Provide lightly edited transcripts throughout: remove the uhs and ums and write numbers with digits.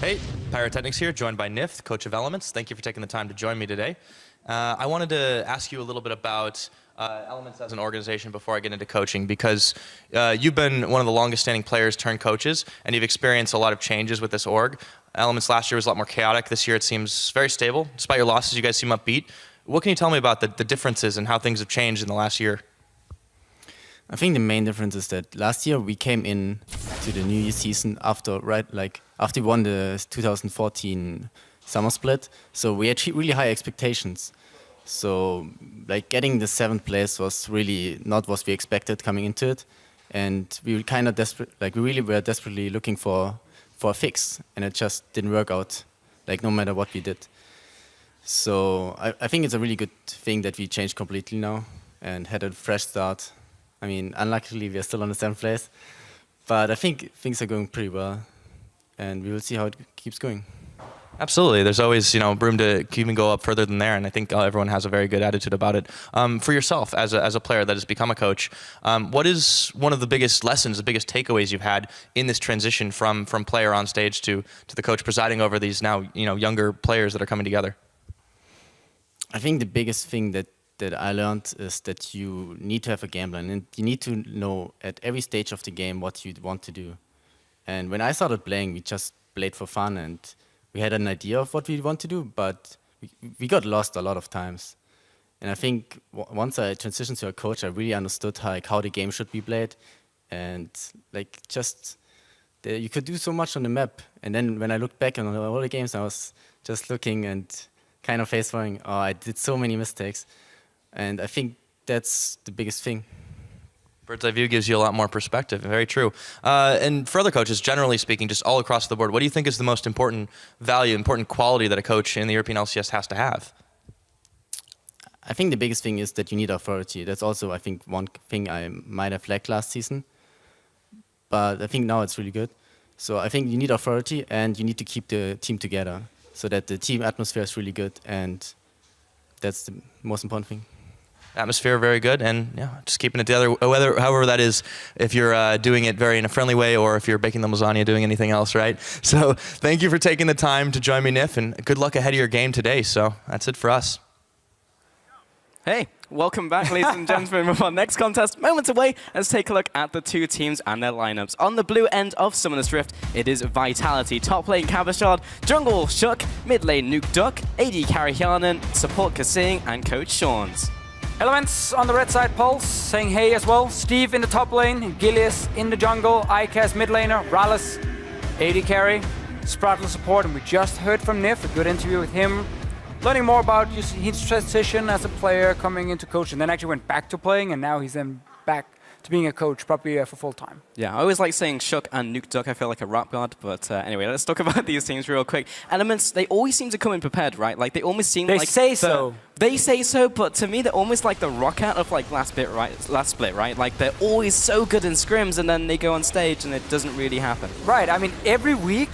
Hey, Pyrotechnics here, joined by Nif, coach of Elements. Thank you for taking the time to join me today. I wanted to ask you a little bit about Elements as an organization before I get into coaching, because you've been one of the longest standing players turned coaches, and you've experienced a lot of changes with this org. Elements last year was a lot more chaotic. This year it seems very stable. Despite your losses, you guys seem upbeat. What can you tell me about the differences and how things have changed in the last year? I think the main difference is that last year we came in to the New Year season after we won the 2014 summer split, so we had really high expectations. So getting the 7th place was really not what we expected coming into it, and we were kind of desperate. We really were desperately looking for a fix, and it just didn't work out. No matter what we did. So I think it's a really good thing that we changed completely now and had a fresh start. I mean, unluckily, we are still on the 7th place, but I think things are going pretty well, and we will see how it keeps going. Absolutely. There's always, room to even go up further than there, and I think everyone has a very good attitude about it. For yourself, as a player that has become a coach, what is one of the biggest lessons, the biggest takeaways you've had in this transition from player on stage to the coach presiding over these now, younger players that are coming together? I think the biggest thing that I learned is that you need to have a game plan, and you need to know at every stage of the game what you want to do. And when I started playing, we just played for fun, and we had an idea of what we want to do, but we got lost a lot of times. And I think once I transitioned to a coach, I really understood how the game should be played, and you could do so much on the map. And then when I looked back on all the games, I was just looking and kind of face-falling. Oh, I did so many mistakes. And I think that's the biggest thing. Bird's eye view gives you a lot more perspective. Very true. And for other coaches, generally speaking, just all across the board, what do you think is the most important value, important quality that a coach in the European LCS has to have? I think the biggest thing is that you need authority. That's also, I think, one thing I might have lacked last season. But I think now it's really good. So I think you need authority, and you need to keep the team together so that the team atmosphere is really good. And that's the most important thing. Atmosphere very good, and just keeping it together, however that is, if you're doing it very in a friendly way or if you're baking the lasagna, doing anything else, right? So thank you for taking the time to join me, Nif, and good luck ahead of your game today. So that's it for us. Hey, welcome back, ladies and gentlemen, with our next contest moments away. Let's take a look at the two teams and their lineups. On the blue end of Summoner's Rift, it is Vitality. Top lane Cabashard, jungle Shook, mid lane Nuke Duck, AD carry Hyanan, support Kasing, and coach Shawns. Elements on the red side, Pulse saying hey as well. Steve in the top lane, Gilius in the jungle, ICAS mid laner, Rallis, AD carry, Sprattle support, and we just heard from Nif, a good interview with him, learning more about his transition as a player coming into coach, and then actually went back to playing, and now he's then back to being a coach, probably for full time. Yeah, I always like saying Shook and Nuke Duck. I feel like a rap god, but anyway, let's talk about these teams real quick. Elements, they always seem to come in prepared, right? They almost seem like... They say so, but to me, they're almost like the rock out of last split, right? They're always so good in scrims, and then they go on stage, and it doesn't really happen. Right, I mean, every week,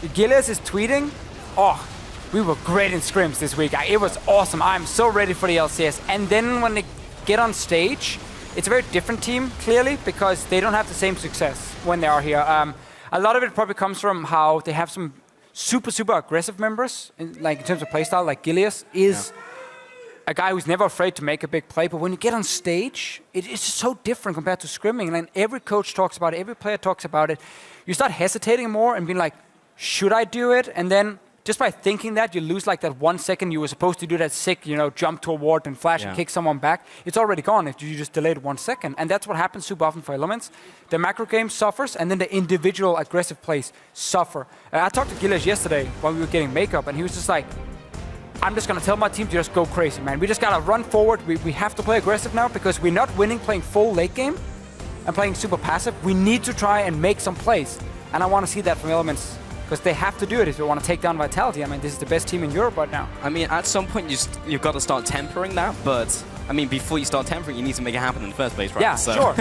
Gilius is tweeting, oh, we were great in scrims this week. It was awesome. I'm so ready for the LCS. And then when they get on stage, it's a very different team, clearly, because they don't have the same success when they are here. A lot of it probably comes from how they have some super, super aggressive members, in terms of playstyle, like Gilius is a guy who's never afraid to make a big play. But when you get on stage, it's just so different compared to scrimming. And every coach talks about it, every player talks about it. You start hesitating more and being like, should I do it? And then just by thinking that, you lose that 1 second you were supposed to do that sick, jump to a ward and flash and kick someone back. It's already gone if you just delayed 1 second. And that's what happens super often for Elements. The macro game suffers, and then the individual aggressive plays suffer. I talked to Gilius yesterday while we were getting makeup, and he was just like, I'm just going to tell my team to just go crazy, man. We just got to run forward. We have to play aggressive now because we're not winning playing full late game and playing super passive. We need to try and make some plays. And I want to see that from Elements, because they have to do it if they want to take down Vitality. I mean, this is the best team in Europe right now. I mean, at some point, you've got to start tempering that, but I mean, before you start tempering, you need to make it happen in the first place, right? Yeah, sure.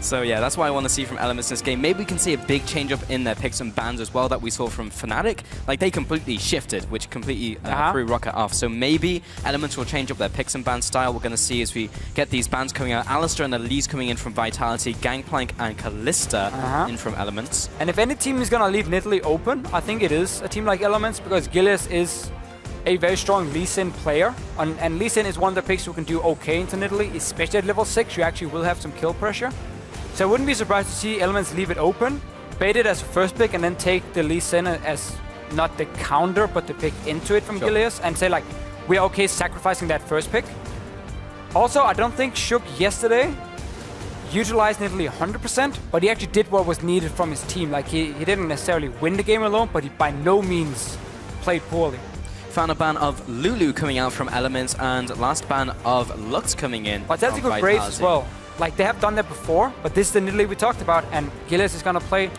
So yeah, that's what I want to see from Elements in this game. Maybe we can see a big change up in their picks and bans as well that we saw from Fnatic. Like, they completely shifted, which completely threw Rocket off. So maybe Elements will change up their picks and ban style. We're going to see as we get these bans coming out. Alistair and Elise coming in from Vitality, Gangplank and Kalista in from Elements. And if any team is going to leave Nidalee open, I think it is a team like Elements, because Gilius is a very strong Lee Sin player, and Lee Sin is one of the picks who can do okay into Nidalee, especially at level 6. You actually will have some kill pressure. So I wouldn't be surprised to see Elements leave it open, bait it as a first pick, and then take the Lee Sin as not the counter, but the pick into it from Gilius, and say like, we're okay sacrificing that first pick. Also, I don't think Shook yesterday utilized Nidalee 100%, but he actually did what was needed from his team. Like, he didn't necessarily win the game alone, but he by no means played poorly. Found a ban of Lulu coming out from Elements, and last ban of Lux coming in. But that's a good Graves as well. Like, they have done that before, but this is the Nidalee we talked about, and Gilius is gonna play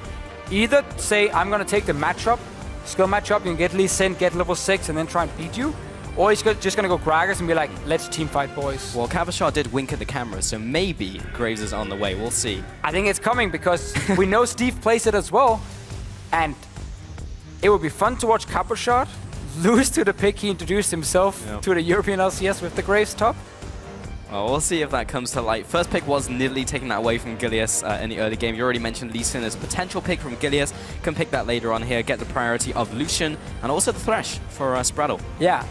either say, I'm gonna take the matchup, skill matchup, you can get Lee Sin, get level 6, and then try and beat you. Or he's just gonna go Gragas and be like, let's team fight, boys. Well, Kavashar did wink at the camera, so maybe Graves is on the way. We'll see. I think it's coming because we know Steve plays it as well, and it would be fun to watch Kavashar lose to the pick he introduced himself to the European LCS with the Graves top. Well, we'll see if that comes to light. First pick was Nidalee, taking that away from Gilius in the early game. You already mentioned Lee Sin as a potential pick from Gilius. Can pick that later on here, get the priority of Lucian, and also the Thresh for Spraddle. Yeah,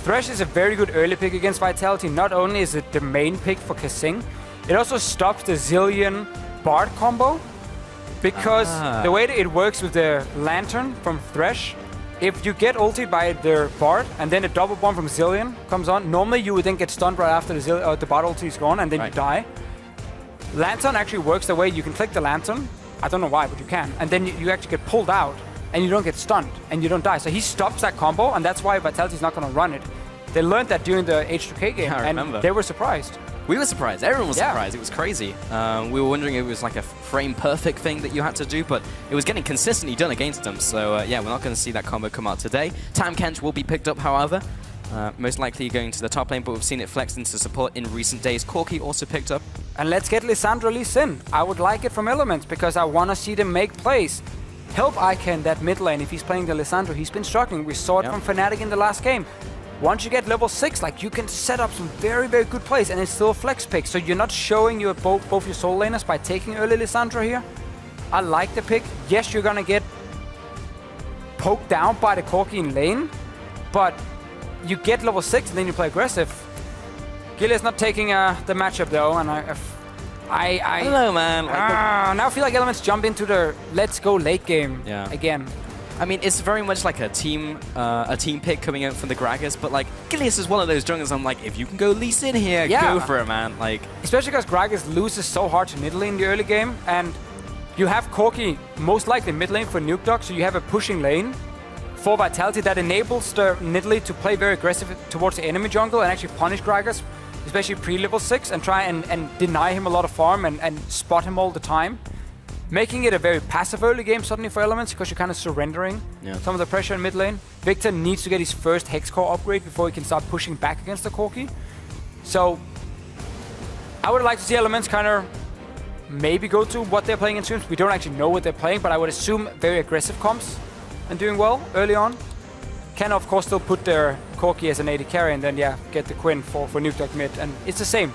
Thresh is a very good early pick against Vitality. Not only is it the main pick for Kasing, it also stops the Zillion Bard combo, because the way that it works with the Lantern from Thresh, if you get ulted by the Bard and then a double bomb from Zillion comes on, normally you would then get stunned right after the Bard ulti is gone, and then you die. Lantern actually works the way you can click the Lantern. I don't know why, but you can. And then you actually get pulled out and you don't get stunned and you don't die. So he stops that combo, and that's why Vitality's not going to run it. They learned that during the H2K game, and they were surprised. We were surprised. Everyone was surprised. It was crazy. We were wondering if it was like a frame perfect thing that you had to do, but it was getting consistently done against them. So yeah, we're not going to see that combo come out today. Tam Kench will be picked up, however. Most likely going to the top lane, but we've seen it flexed into support in recent days. Corki also picked up. And let's get Lissandra Lee Sin. I would like it from Elements because I want to see them make plays. Help Iken that mid lane if he's playing the Lissandra. He's been struggling. We saw it from Fnatic in the last game. Once you get level 6, like, you can set up some very, very good plays, and it's still a flex pick. So you're not showing your both your soul laners by taking early Lissandra here. I like the pick. Yes, you're gonna get poked down by the Corki in lane, but you get level 6 and then you play aggressive. Gilius not taking the matchup though, and I don't know, man. Now I feel like Elements jump into the let's go late game again. I mean, it's very much like a team pick coming out from the Gragas, but like Gilius is one of those junglers. I'm like, if you can go Lee Sin here, go for it, man. Like, especially because Gragas loses so hard to Nidalee in the early game, and you have Corki most likely mid lane for Nuke Dog, so you have a pushing lane for Vitality that enables the Nidalee to play very aggressive towards the enemy jungle and actually punish Gragas, especially pre-level 6, and try and deny him a lot of farm and spot him all the time. Making it a very passive early game suddenly for Elements because you're kind of surrendering some of the pressure in mid lane. Victor needs to get his first Hex Core upgrade before he can start pushing back against the Corki. So I would like to see Elements kind of maybe go to what they're playing in streams. We don't actually know what they're playing, but I would assume very aggressive comps and doing well early on. Can of course still put their Corki as an AD carry and then get the Quinn for Nuke Dog mid. And it's the same.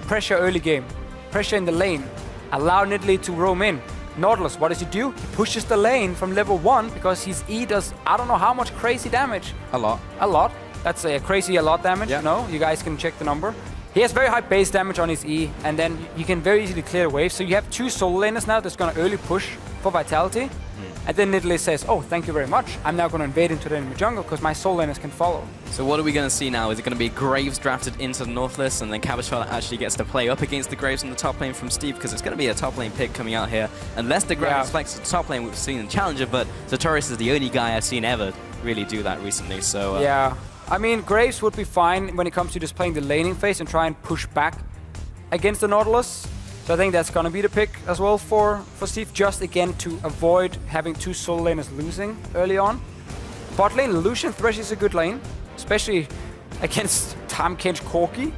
Pressure early game. Pressure in the lane. Allow Nidalee to roam in. Nautilus, what does he do? He pushes the lane from level 1 because his E does, I don't know how much crazy damage. A lot. A lot. That's a crazy a lot damage, you know? You guys can check the number. He has very high base damage on his E, and then you can very easily clear the wave. So you have 2 solo laners now that's going to early push for Vitality. And then Nidalee says, oh, thank you very much. I'm now going to invade into the enemy jungle because my soul laners can follow. So what are we going to see now? Is it going to be Graves drafted into the Northlist, and then Kavashar actually gets to play up against the Graves in the top lane from Steve? Because it's going to be a top lane pick coming out here. Unless the Graves flex to the top lane, we've seen in Challenger, but Zatoris is the only guy I've seen ever really do that recently. So yeah, I mean, Graves would be fine when it comes to just playing the laning phase and try and push back against the Nautilus. So I think that's going to be the pick as well for Steve, just again to avoid having 2 solo laners losing early on. Bot lane, Lucian Thresh is a good lane, especially against Tam Kench Corki.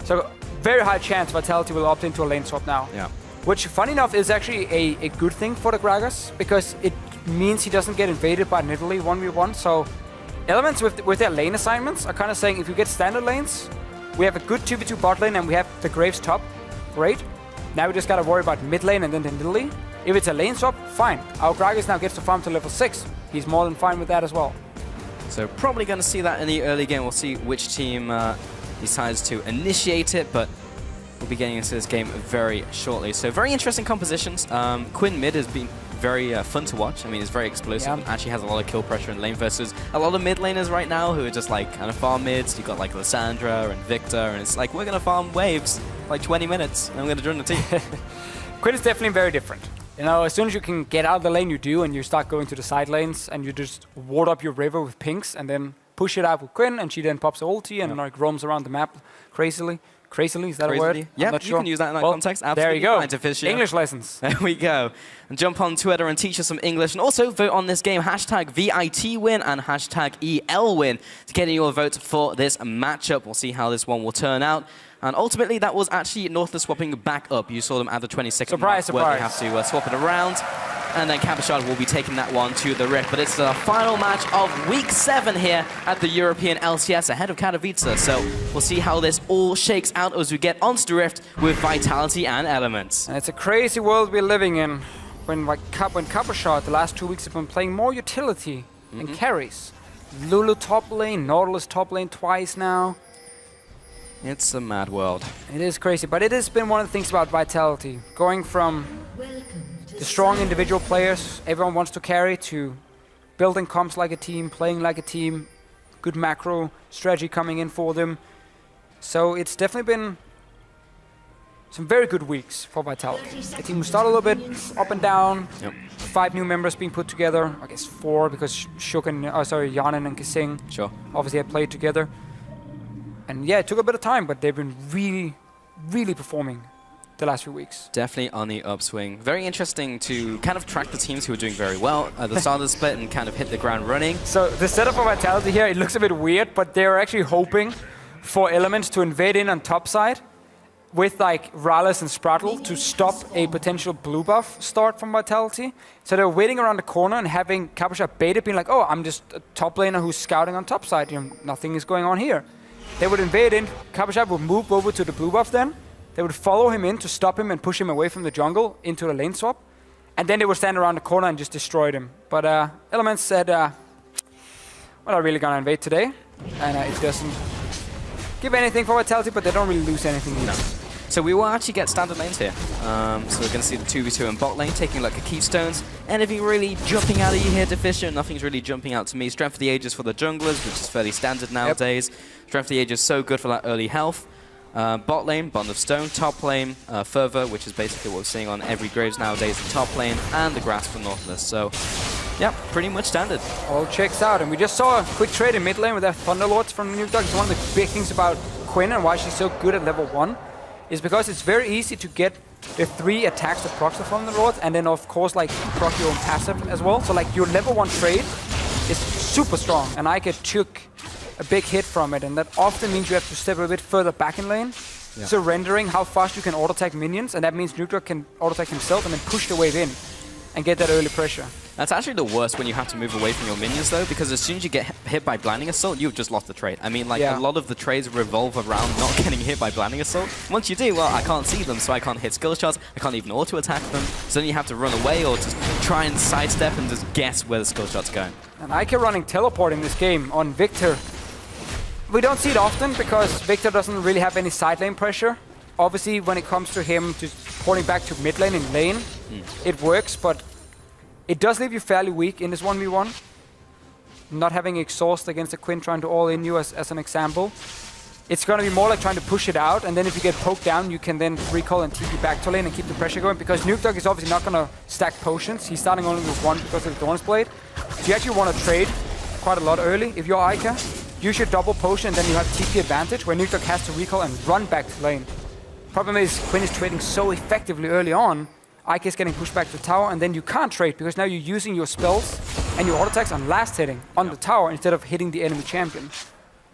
So very high chance Vitality will opt into a lane swap now. Yeah. Which, funny enough, is actually a good thing for the Gragas, because it means he doesn't get invaded by Nidalee 1v1. So Elements with their lane assignments are kind of saying, if you get standard lanes, we have a good 2v2 bot lane and we have the Graves top. Great. Now we just gotta worry about mid lane and then the Nidalee. If it's a lane swap, fine. Our Gragas now gets to farm to level 6. He's more than fine with that as well. So probably going to see that in the early game. We'll see which team decides to initiate it, but we'll be getting into this game very shortly. So very interesting compositions. Quinn mid has been very fun to watch. I mean, it's very explosive. Yeah. Actually has a lot of kill pressure in lane versus a lot of mid laners right now who are just like kind of farm mids. You've got like Lysandra and Victor, and it's like, we're going to farm waves like 20 minutes and I'm going to join the team. Quinn is definitely very different. You know, as soon as you can get out of the lane, you do, and you start going to the side lanes, and you just ward up your river with pinks, and then push it out with Quinn, and she then pops her ulti and like roams around the map crazily. Crazily, is that a word? Yeah, you can use that in that context. Absolutely. There you go. Fine to fish, yeah. English lessons. There we go. And jump on Twitter and teach us some English, and also vote on this game. Hashtag VIT win and hashtag EL win to get in your vote for this matchup. We'll see how this one will turn out. And ultimately, that was actually Northless swapping back up. You saw them at the 22nd mark where they have to swap it around. And then Cabochard will be taking that one to the Rift. But it's the final match of Week 7 here at the European LCS ahead of Katowice. So we'll see how this all shakes out as we get onto the Rift with Vitality and Elements. And it's a crazy world we're living in. When Cabochard the last 2 weeks have been playing more utility and carries. Lulu top lane, Nautilus top lane twice now. It's a mad world. It is crazy, but it has been one of the things about Vitality. Going from the strong individual players everyone wants to carry to building comps like a team, playing like a team, good macro strategy coming in for them. So it's definitely been some very good weeks for Vitality. The team started a little bit up and down. Yep. 5 new members being put together. I guess 4 because Yanin and Kising Sure. obviously had played together. And yeah, it took a bit of time, but they've been really, really performing the last few weeks. Definitely on the upswing. Very interesting to kind of track the teams who are doing very well at the start of the split and kind of hit the ground running. So the setup for Vitality here, it looks a bit weird, but they're actually hoping for Elements to invade in on top side with like Rallis and Sprattle to stop a potential blue buff start from Vitality. So they're waiting around the corner and having Cabochard beta being like, oh, I'm just a top laner who's scouting on top side. You know, nothing is going on here. They would invade in, Cabochard would move over to the blue buff then. They would follow him in to stop him and push him away from the jungle into the lane swap. And then they would stand around the corner and just destroy him. But Elements said, we're not really going to invade today. And it doesn't give anything for Vitality, but they don't really lose anything either. No. So we will actually get standard lanes here. So we're going to see the 2v2 in bot lane, taking like a keystones. Anything really jumping out at you here, Deficient? Nothing's really jumping out to me. Strength of the Ages for the junglers, which is fairly standard nowadays. Yep. Strength of the Ages is so good for that early health. Bot lane, Bond of Stone. Top lane, Fervor, which is basically what we're seeing on every Graves nowadays. The top lane, and the Grass for Nautilus. So, yeah, pretty much standard. All checks out. And we just saw a quick trade in mid lane with their Thunderlords from New Dog. It's one of the big things about Quinn and why she's so good at level 1. Is because it's very easy to get the 3 attacks to proc the Thunderlords, and then of course like proc your own passive as well. So like your level 1 trade is super strong, and Ike took a big hit from it, and that often means you have to step a bit further back in lane, surrendering how fast you can auto-attack minions, and that means Nuclear can auto-attack himself and then push the wave in and get that early pressure. That's actually the worst when you have to move away from your minions though, because as soon as you get hit by Blinding Assault, you've just lost the trade. I mean, like, a lot of the trades revolve around not getting hit by Blinding Assault. Once you do, well, I can't see them, so I can't hit skill shots, I can't even auto-attack them, so then you have to run away or just try and sidestep and just guess where the skill shot's going. And Ike running teleport in this game on Victor. We don't see it often because Victor doesn't really have any side lane pressure. Obviously, when it comes to him just porting back to mid lane in lane, it works, but it does leave you fairly weak in this 1v1. Not having exhaust against a Quinn trying to all-in you as an example. It's going to be more like trying to push it out, and then if you get poked down, you can then recall and TP back to lane and keep the pressure going, because Nuke Dog is obviously not going to stack potions. He's starting only with 1 because of the Dawn's Blade. So you actually want to trade quite a lot early. If you're Ica, you should double potion, and then you have TP advantage, where Nuke Dog has to recall and run back to lane. Problem is, Quinn is trading so effectively early on, Ike is getting pushed back to the tower, and then you can't trade because now you're using your spells and your auto attacks on last hitting on the tower instead of hitting the enemy champion.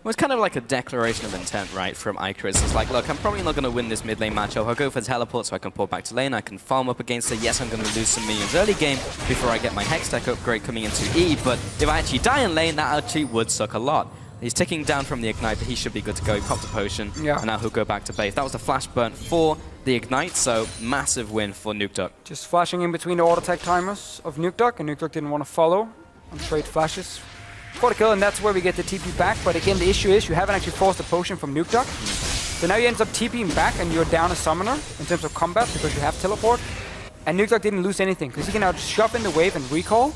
Well, it's kind of like a declaration of intent, right, from Icarus. It's like, look, I'm probably not going to win this mid lane matchup. I'll go for teleport so I can pull back to lane. I can farm up against it. Yes, I'm going to lose some minions early game before I get my Hex Tech upgrade coming into E, but if I actually die in lane, that actually would suck a lot. He's ticking down from the Ignite, but he should be good to go. He popped a potion, and now he'll go back to base. That was the flash burn for the Ignite, so massive win for Nukeduck. Just flashing in between the auto attack timers of Nukeduck, and Nukeduck didn't want to follow on straight flashes for the kill, and that's where we get the TP back. But again, the issue is you haven't actually forced a potion from Nukeduck. So now you end up TPing back, and you're down a summoner in terms of combat because you have teleport. And Nukeduck didn't lose anything because he can now just shove in the wave and recall,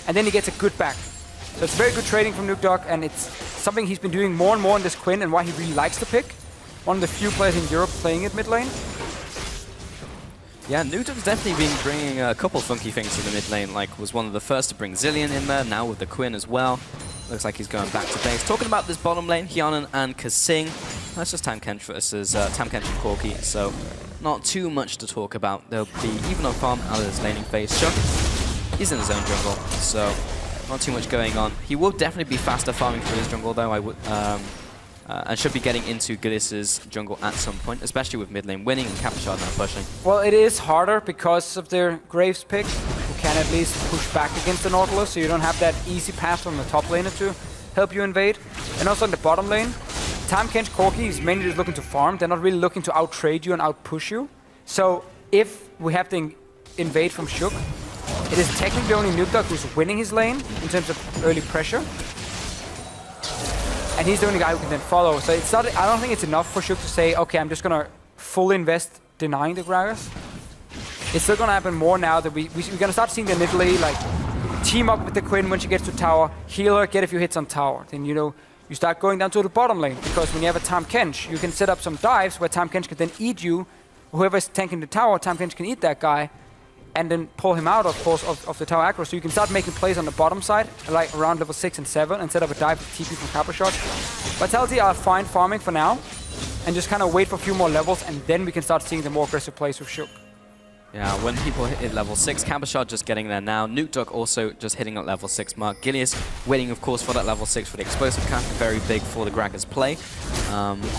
and then he gets a good back. So it's very good trading from Nukeduck, and it's something he's been doing more and more in this Quinn, and why he really likes to pick. One of the few players in Europe playing it mid lane. Yeah, Nukeduck's definitely been bringing a couple funky things to the mid lane, like was one of the first to bring Zilean in there, now with the Quinn as well. Looks like he's going back to base. Talking about this bottom lane, Hyanon and Kasing. That's just Tahm Kench versus Tahm Kench and Corki, so not too much to talk about. There'll be even on farm out of his laning phase. Shook, he's in his own jungle, so not too much going on. He will definitely be faster farming through his jungle though, and should be getting into Gillis's jungle at some point, especially with mid lane winning and Capuchard now pushing. Well, it is harder because of their Graves pick, who can at least push back against the Nautilus, so you don't have that easy path from the top laner to help you invade. And also in the bottom lane, Tahm Kench Corki is mainly just looking to farm. They're not really looking to out-trade you and out-push you. So if we have to invade from Shook, it is technically only Nukeduck who's winning his lane in terms of early pressure. And he's the only guy who can then follow. So it's not, I don't think it's enough for Shook to say, okay, I'm just going to fully invest denying the Gragas. It's still going to happen more now that we're going to start seeing the Nidalee like team up with the Quinn when she gets to tower, heal her, get a few hits on tower. Then, you know, you start going down to the bottom lane, because when you have a Tahm Kench, you can set up some dives where Tahm Kench can then eat you. Whoever's tanking the tower, Tahm Kench can eat that guy, and then pull him out, of course, of the tower aggro. So you can start making plays on the bottom side, like around level 6 and 7, and set up a dive with TP from Capuchard. Vitality are fine farming for now, and just kind of wait for a few more levels, and then we can start seeing the more aggressive plays with Shook. Yeah, when people hit level 6, Capuchard just getting there now. Nukeduck also just hitting at level 6 mark. Gilius waiting, of course, for that level 6 for the explosive camp, very big for the Gragas play.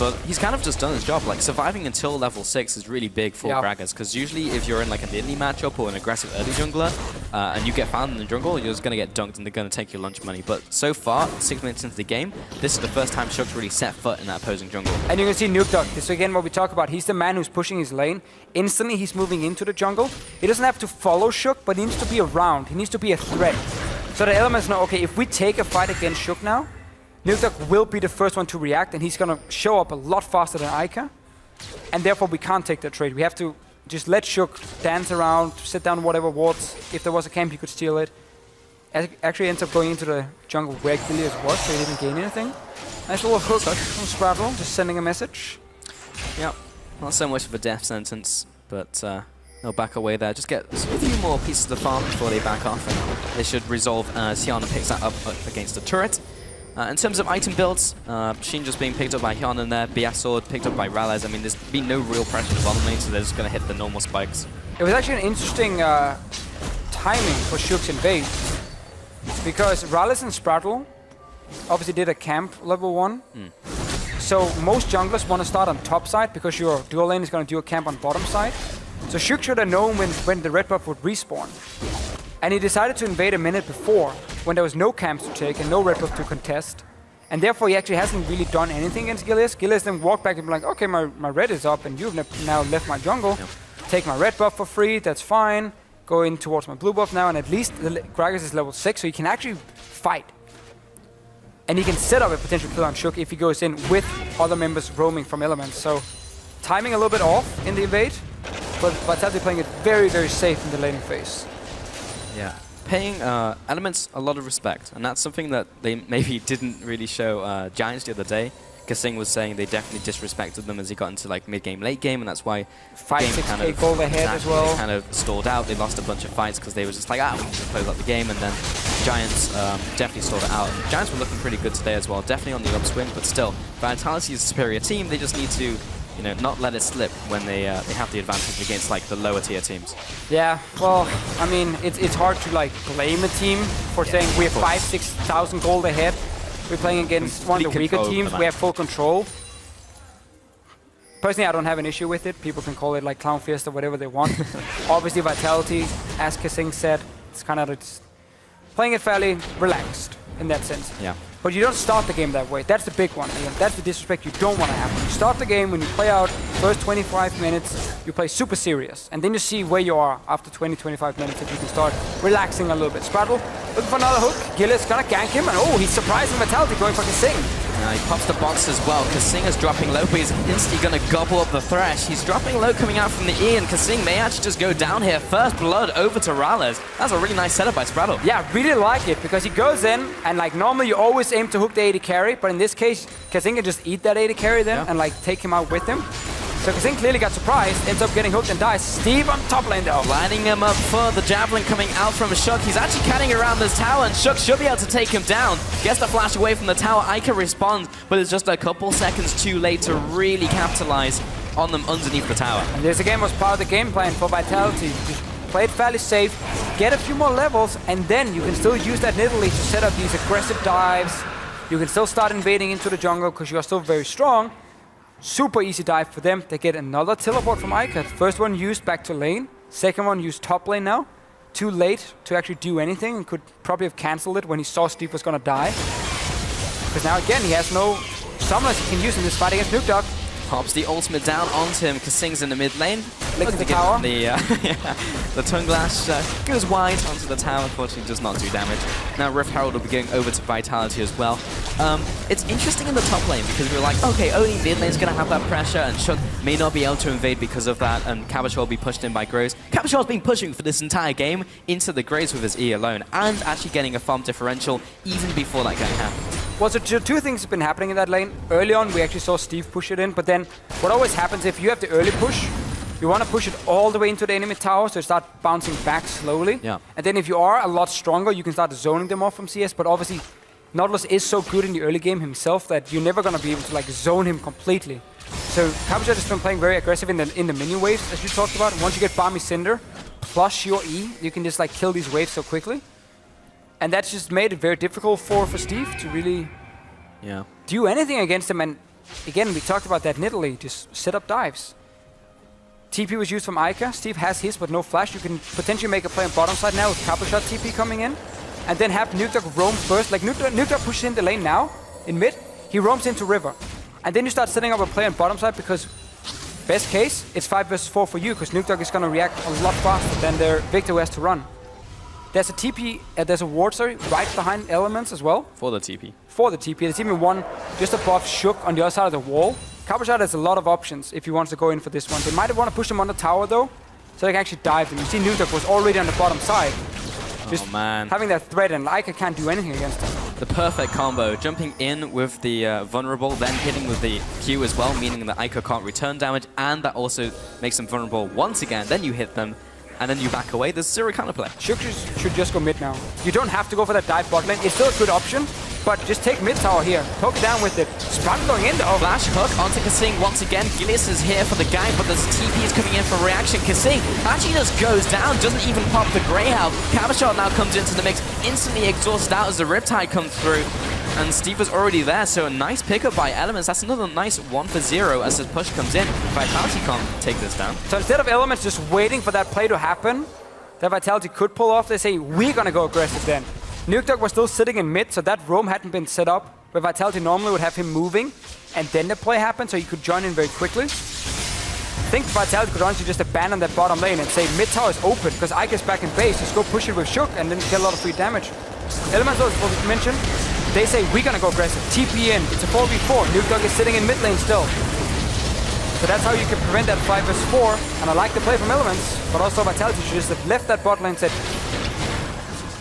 But he's kind of just done his job. Like, surviving until level 6 is really big for Gragas, because usually if you're in like a Nidalee matchup or an aggressive early jungler, and you get found in the jungle, you're just going to get dunked and they're going to take your lunch money. But so far, 6 minutes into the game, this is the first time Shook's really set foot in that opposing jungle. And you can see Nukeduck, this is again what we talk about. He's the man who's pushing his lane. Instantly, he's moving into the jungle. He doesn't have to follow Shook, but he needs to be around. He needs to be a threat. So the elements know, okay, if we take a fight against Shook now, Nukeduck will be the first one to react, and he's going to show up a lot faster than Ica. And therefore, we can't take that trade. We have to just let Shook dance around, sit down whatever wards. If there was a camp, he could steal it. Actually ends up going into the jungle where Gilius was, so he didn't gain anything. Nice little hook from Sprattle, just sending a message. Yeah, not so much of a death sentence, but they'll back away there. Just get a few more pieces of farm before they back off, and they should resolve as Hyanon picks that up against the turret. In terms of item builds, Sheen just being picked up by Hyanon there, Bias Sword picked up by Ralez. I mean, there's been no real pressure in the bottom lane, so they're just going to hit the normal spikes. It was actually an interesting timing for Shook's invade, because Ralez and Sprattle obviously did a camp level 1. So most junglers want to start on top side, because your dual lane is going to do a camp on bottom side. So Shook should have known when the red buff would respawn. And he decided to invade a minute before, when there was no camps to take and no red buff to contest. And therefore he actually hasn't really done anything against Gilius. Gilius then walked back and be like, okay, my red is up and you've now left my jungle. Yep. Take my red buff for free, that's fine. Go in towards my blue buff now, and at least the Gragas is level 6, so he can actually fight. And he can set up a potential kill on Shook if he goes in with other members roaming from elements. So timing a little bit off in the invade, but Vitality playing it very, very safe in the laning phase. Yeah, paying elements a lot of respect, and that's something that they maybe didn't really show Giants the other day. Kasing was saying they definitely disrespected them as he got into like mid-game, late game, and that's why 5-6k gold ahead as well. They kind of stalled out. They lost a bunch of fights because they were just like, we can just close out the game, and then Giants definitely stalled it out. And Giants were looking pretty good today as well, definitely on the upswing, but still, Vitality is a superior team. They just need to, you know, not let it slip when they have the advantage against like the lower tier teams. Yeah, well, I mean, it's hard to like blame a team for saying we're 5,000-6,000 gold ahead We're playing against one of the weaker teams. We have full control. Personally, I don't have an issue with it. People can call it like Clown Fiesta, whatever they want. Obviously, Vitality, as Kasing said, it's kind of playing it fairly relaxed in that sense. Yeah. But you don't start the game that way. That's the big one. That's the disrespect you don't want to have. When you start the game, when you play out first 25 minutes, you play super serious. And then you see where you are after 20, 25 minutes if you can start relaxing a little bit. Spraddle looking for another hook. Gillis gonna gank him. And oh, he's surprising Vitality going for Kasing. He pops the box as well. Kasing is dropping low, but he's instantly going to gobble up the Thresh. He's dropping low coming out from the E, and Kasing may actually just go down here. First blood over to Rales. That's a really nice setup by Spraddle. Yeah, I really like it, because he goes in, and like normally you always aim to hook the AD carry, but in this case, Kasing can just eat that AD carry then and like take him out with him. So Kasing clearly got surprised, ends up getting hooked and dies. Steve on top lane though. Lining him up for the Javelin coming out from Shook. He's actually carrying around this tower, and Shook should be able to take him down. Gets the flash away from the tower. Ica responds, but it's just a couple seconds too late to really capitalize on them underneath the tower. And this again was part of the game plan for Vitality. Just play it fairly safe, get a few more levels, and then you can still use that Nidalee to set up these aggressive dives. You can still start invading into the jungle because you are still very strong. Super easy dive for them. They get another teleport from Ica. First one used back to lane. Second one used top lane now. Too late to actually do anything, and could probably have cancelled it when he saw Steve was going to die. Because now again, he has no summoners he can use in this fight against Nuke Dog. Pops the ultimate down onto him. Kasing's in the mid lane. Licks the tower. The Tongue Lash goes wide onto the tower. Unfortunately, does not do damage. Now Rift Herald will be going over to Vitality as well. It's interesting in the top lane because we're like, okay, only mid lane's going to have that pressure, and Shook may not be able to invade because of that, and Cabochard will be pushed in by Graves. Cabochard's been pushing for this entire game into the Graves with his E alone, and actually getting a farm differential even before that going happened. Well, so two things have been happening in that lane. Early on, we actually saw Steve push it in, but then what always happens if you have the early push, you want to push it all the way into the enemy tower, so it starts bouncing back slowly. Yeah. And then if you are a lot stronger, you can start zoning them off from CS, but obviously Nautilus is so good in the early game himself that you're never going to be able to like zone him completely. So Cabochard has been playing very aggressive in the minion waves, as you talked about. And once you get Balmy Cinder plus your E, you can just like kill these waves so quickly. And that's just made it very difficult for Steve to really do anything against him. And again, we talked about that Nidalee, just set up dives. TP was used from Ica. Steve has his, but no flash. You can potentially make a play on bottom side now with Cabochard TP coming in. And then have Nuke Dog roam first. Like Nuke Dog pushes in the lane now, in mid. He roams into river. And then you start setting up a play on bottom side because best case, it's 5 versus 4 for you because Nuke Dog is going to react a lot faster than their Victor who has to run. There's a TP, there's a ward, sorry, right behind Elements as well. For the TP. For the TP. The TP one just above Shook on the other side of the wall. Cabochard has a lot of options if he wants to go in for this one. They might want to push him on the tower though, so they can actually dive. And you see Nuke Dog was already on the bottom side. Just having that threat, and Ica can't do anything against him. The perfect combo, jumping in with the vulnerable, then hitting with the Q as well, meaning that Ica can't return damage, and that also makes them vulnerable once again. Then you hit them, and then you back away. There's zero counterplay. Shook should just go mid now. You don't have to go for that dive bot lane. It's still a good option, but just take mid tower here. Poke down with it. Spraddle going in though. Flash hook onto Kasing once again. Gillius is here for the gang, but there's TPs coming in for reaction. Kasing actually just goes down, doesn't even pop the Greyhound. Cabochard now comes into the mix, instantly exhausted out as the Riptide comes through. And Steve was already there, so a nice pickup by Elements. That's another nice 1 for 0 as the push comes in. Vitality can't take this down. So instead of Elements just waiting for that play to happen, that Vitality could pull off, they say, we're gonna go aggressive then. Nuke Dog was still sitting in mid, so that roam hadn't been set up, where Vitality normally would have him moving, and then the play happened, so he could join in very quickly. I think Vitality could honestly just abandon that bottom lane and say mid tower is open, because Ica's back in base, just go push it with Shook, and then get a lot of free damage. Elements, as we mentioned, they say, we're gonna go aggressive. TP in, it's a 4v4. Nuke Dog is sitting in mid lane still. So that's how you can prevent that 5 vs 4. And I like the play from Elements, but also Vitality should just have left that bot lane and said,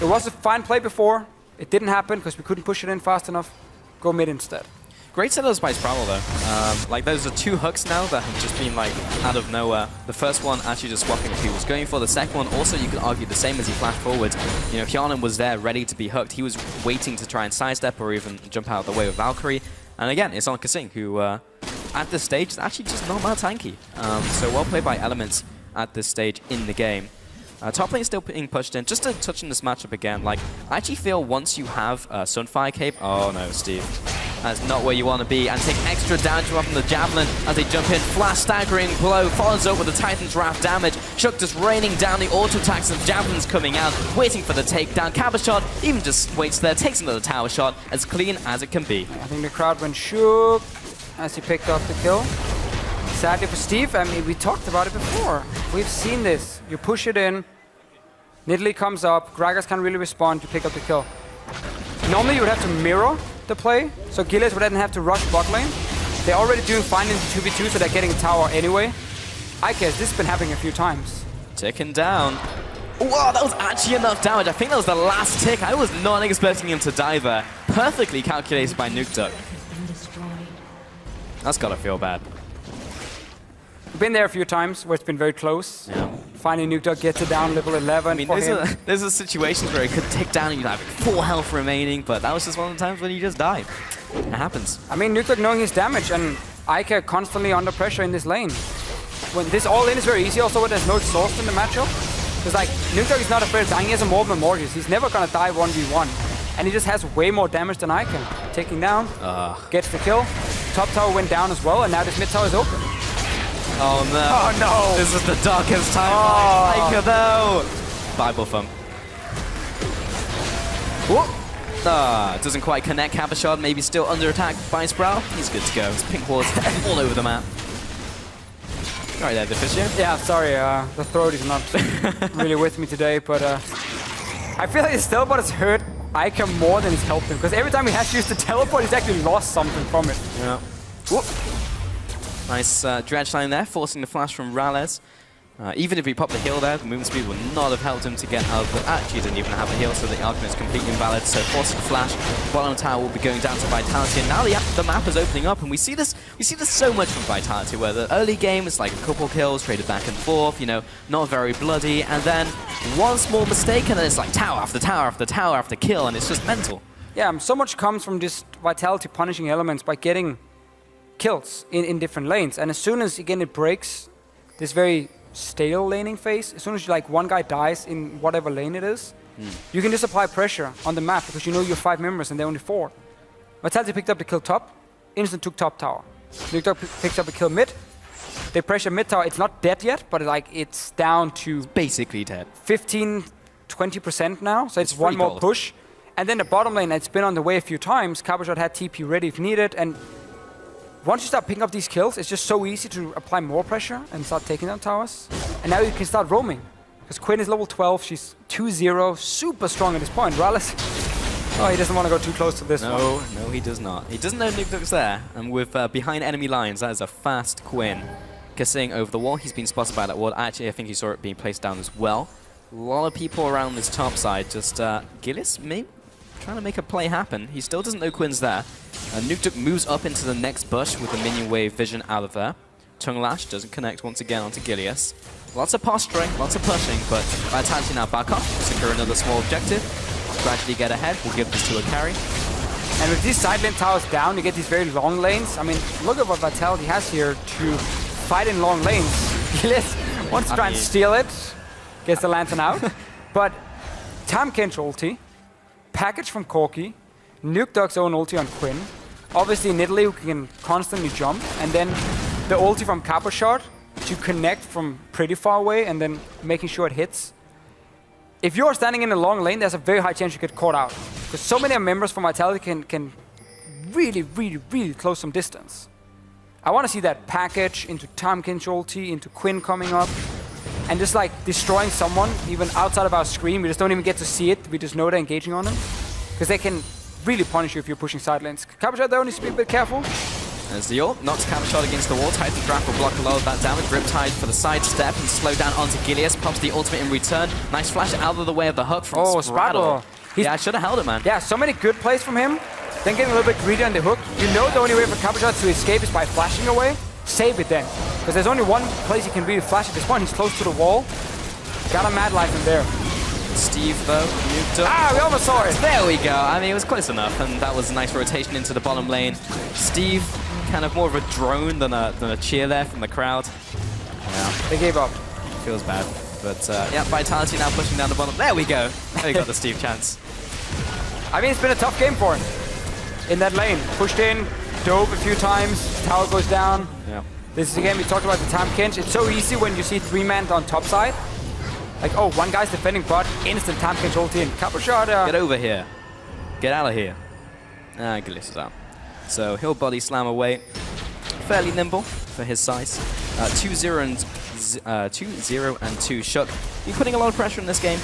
it was a fine play before. It didn't happen because we couldn't push it in fast enough. Go mid instead. Great setups by Spraddle though. Like those are 2 hooks now that have just been like out of nowhere. The first one actually just swapping what he was going for. The second one also you could argue the same as he flashed forward. You know, Hyanan was there ready to be hooked. He was waiting to try and sidestep or even jump out of the way with Valkyrie. And again, it's on Kasing who at this stage is actually just not that tanky. So well played by Elements at this stage in the game. Top lane is still being pushed in. Just to touch on this matchup again, like, I actually feel once you have Sunfire Cape, oh no, Steve. That's not where you want to be, and take extra damage from the Javelin as they jump in. Flash staggering blow, follows up with the Titan's Wrath damage. Shook just raining down the auto attacks, and Javelin's coming out, waiting for the takedown. Cabochard even just waits there, takes another tower shot, as clean as it can be. I think the crowd went shook as he picked up the kill. Sadly for Steve, I mean, we talked about it before. We've seen this. You push it in, Nidalee comes up, Gragas can't really respond, you pick up the kill. Normally you would have to mirror the play, so Gilles would then have to rush bot lane. They're already doing fine in 2v2, so they're getting a tower anyway. I guess this has been happening a few times. Ticking down. Wow, that was actually enough damage. I think that was the last tick. I was not expecting him to die there. Perfectly calculated by Nukeduck. That's gotta feel bad. We've been there a few times where it's been very close. Yeah. Finally, Nukeduck gets it down level 11. I mean, there's a situations where it could tick down and you'd have full health remaining, but that was just one of the times when you just died. It happens. I mean, Nukeduck knowing his damage and Ike constantly under pressure in this lane. When this all-in is very easy also when there's no exhaust in the matchup. Because like, Nukeduck is not afraid of dying, he has a Mortal Mortgage. He's never gonna die 1v1. And he just has way more damage than Ike. Taking down, gets the kill. Top tower went down as well, and now this mid tower is open. Oh no. Oh no. This is the darkest time. Oh. Ike though. Bible thump. Doesn't quite connect. Cabochard maybe still under attack by Sprout. He's good to go. His pink horse all over the map. Sorry there, Deficio. Yeah, sorry, the throat is not really with me today, but I feel like his teleport has hurt Ike more than it's helped him, because every time he has to use the teleport, he's actually lost something from it. Yeah. Whoop. Nice dredge line there, forcing the flash from Rales. Even if he popped the heal there, the movement speed would not have helped him to get out of the... Actually, he didn't even have a heal, so the argument is completely invalid. So forcing the flash, bottom tower will be going down to Vitality, and now the map is opening up, and we see this so much from Vitality, where the early game is like a couple kills, traded back and forth, you know, not very bloody, and then one small mistake, and then it's like tower after tower after tower after kill, and it's just mental. Yeah, so much comes from this Vitality punishing elements by getting kills in different lanes, and as soon as, again, it breaks this very stale laning phase, as soon as like one guy dies in whatever lane it is, you can just apply pressure on the map because you know you're 5 members and they're only 4. Vitality picked up the kill top, instant took top tower. Nukeduck picks up a kill mid, they pressure mid tower, it's not dead yet, but like it's down to It's basically dead. 15-20% now, so it's one more gold. push. And then the bottom lane, it's been on the way a few times, Cabochard had TP ready if needed, and once you start picking up these kills, it's just so easy to apply more pressure and start taking down towers. And now you can start roaming. Because Quinn is level 12, she's 2-0, super strong at this point. Rales, oh, he doesn't want to go too close to this one. No, he does not. He doesn't know Nukeduck's there. And with behind enemy lines, that is a fast Quinn. Kissing over the wall, he's been spotted by that wall. Actually, I think he saw it being placed down as well. A lot of people around this top side. Just Gilles, maybe trying to make a play happen. He still doesn't know Quinn's there. Nukeduck moves up into the next bush with the minion wave vision out of there. Tongue Lash doesn't connect once again onto Gilius. Lots of posturing, lots of pushing, but Vitality now back off, secure another small objective. Gradually get ahead, we'll give this to a carry. And with these side lane towers down, you get these very long lanes. I mean, look at what Vitality has here to fight in long lanes. Gilles wants to try and steal it, gets the lantern out. But Tam Kench ulti, package from Corki, Nukeduck's own ulti on Quinn, obviously Nidalee who can constantly jump, and then the ulti from Cabochard to connect from pretty far away and then making sure it hits. If you're standing in a long lane, there's a very high chance you get caught out. Because so many members from Vitality can really close some distance. I want to see that package into Tam Kench ulti, into Quinn coming up, and just like destroying someone, even outside of our screen. We just don't even get to see it, we just know they're engaging on them. Because they can really punish you if you're pushing side lanes. Cabochard though needs to be a bit careful. There's the ult, knocks Cabochard against the wall. Titan's Wrath will block a lot of that damage. Riptide for the side step and slow down onto Gilius. Pops the ultimate in return. Nice flash out of the way of the hook from Spraddle. Yeah, I should have held it, man. Yeah, so many good plays from him. Then getting a little bit greedy on the hook. You know the only way for Cabochard to escape is by flashing away. Save it then. Because there's only one place he can really flash at this point. He's close to the wall. Got a mad life in there. Steve, though, Nukeduck. Ah, we almost saw it. There we go. I mean, it was close enough, and that was a nice rotation into the bottom lane. Steve, kind of more of a drone than a cheer there from the crowd. Yeah. They gave up. Feels bad. But yeah, Vitality now pushing down the bottom. There we go. There we got the Steve chance. I mean, it's been a tough game for him in that lane. Pushed in, dove a few times, tower goes down. Yeah. This is again, we talked about the time Kench. It's so easy when you see 3-man on top side. Like, oh, one guy's defending bot, instant time Kench ult in. Couple shot. Get over here. Get out of here. Gillis is out. So he'll body slam away. Fairly nimble for his size. 2-0 and 2 Shook. You're putting a lot of pressure in this game.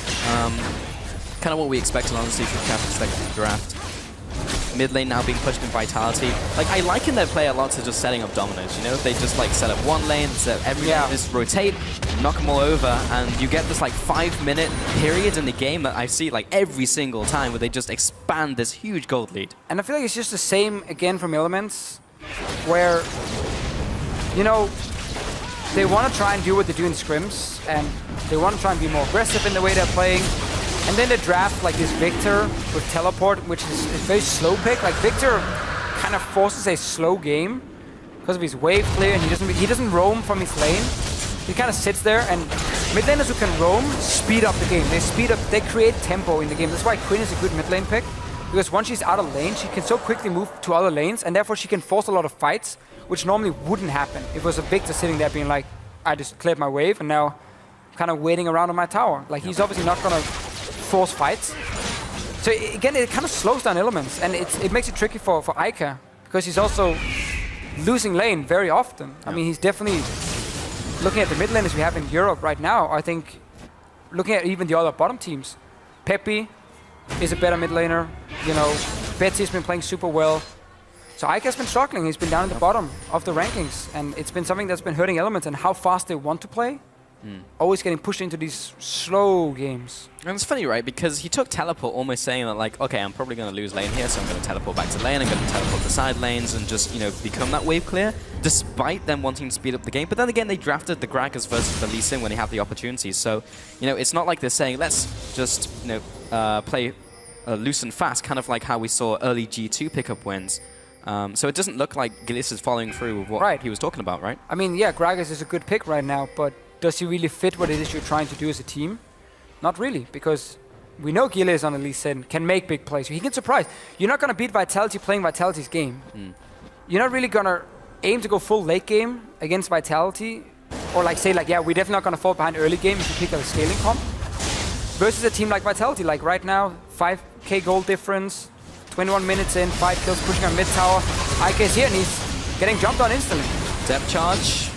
Kind of what we expected, honestly, from Captain's second draft. Mid lane now being pushed in Vitality. Like, I liken their play a lot to just setting up dominoes, you know? They just, like, set up one lane, set every lane, just rotate, knock them all over, and you get this, like, 5-minute period in the game that I see, like, every single time where they just expand this huge gold lead. And I feel like it's just the same, again, from Elements, where, you know, they want to try and do what they do in scrims, and they want to try and be more aggressive in the way they're playing. And then they draft like this Victor with teleport, which is a very slow pick. Like Victor kind of forces a slow game because of his wave clear, and he doesn't roam from his lane. He kind of sits there, and mid laners who can roam speed up the game. They speed up, they create tempo in the game. That's why Quinn is a good mid lane pick, because once she's out of lane, she can so quickly move to other lanes, and therefore she can force a lot of fights, which normally wouldn't happen if it was a Victor sitting there being like, I just cleared my wave, and now I'm kind of waiting around on my tower. Like, he's obviously not gonna force fights. So again, it kind of slows down Elements, and it makes it tricky for Ica, because he's also losing lane very often. I mean, he's definitely, looking at the mid laners we have in Europe right now, I think, looking at even the other bottom teams, Peppy is a better mid laner, you know, Betsy's been playing super well. So Ica's been struggling, he's been down at the bottom of the rankings, and it's been something that's been hurting Elements, and how fast they want to play. Always getting pushed into these slow games. And it's funny, right? Because he took teleport, almost saying that, like, okay, I'm probably going to lose lane here, so I'm going to teleport back to lane, I'm going to teleport to side lanes and just, you know, become that wave clear, despite them wanting to speed up the game. But then again, they drafted the Gragas versus the Lee Sin when they have the opportunity. So, you know, it's not like they're saying, let's just, you know, play loose and fast, kind of like how we saw early G2 pickup wins. So it doesn't look like Gillis is following through with what he was talking about, right? I mean, yeah, Gragas is a good pick right now, but does he really fit what it is you're trying to do as a team? Not really, because we know Gilles on the Lee Sin can make big plays. He can surprise. You're not going to beat Vitality playing Vitality's game. You're not really going to aim to go full late game against Vitality, or like say like, yeah, we're definitely not going to fall behind early game if you pick up a scaling comp. Versus a team like Vitality, like right now, 5k gold difference, 21 minutes in, 5 kills pushing on mid tower. Ica is here and he's getting jumped on instantly. Depth charge.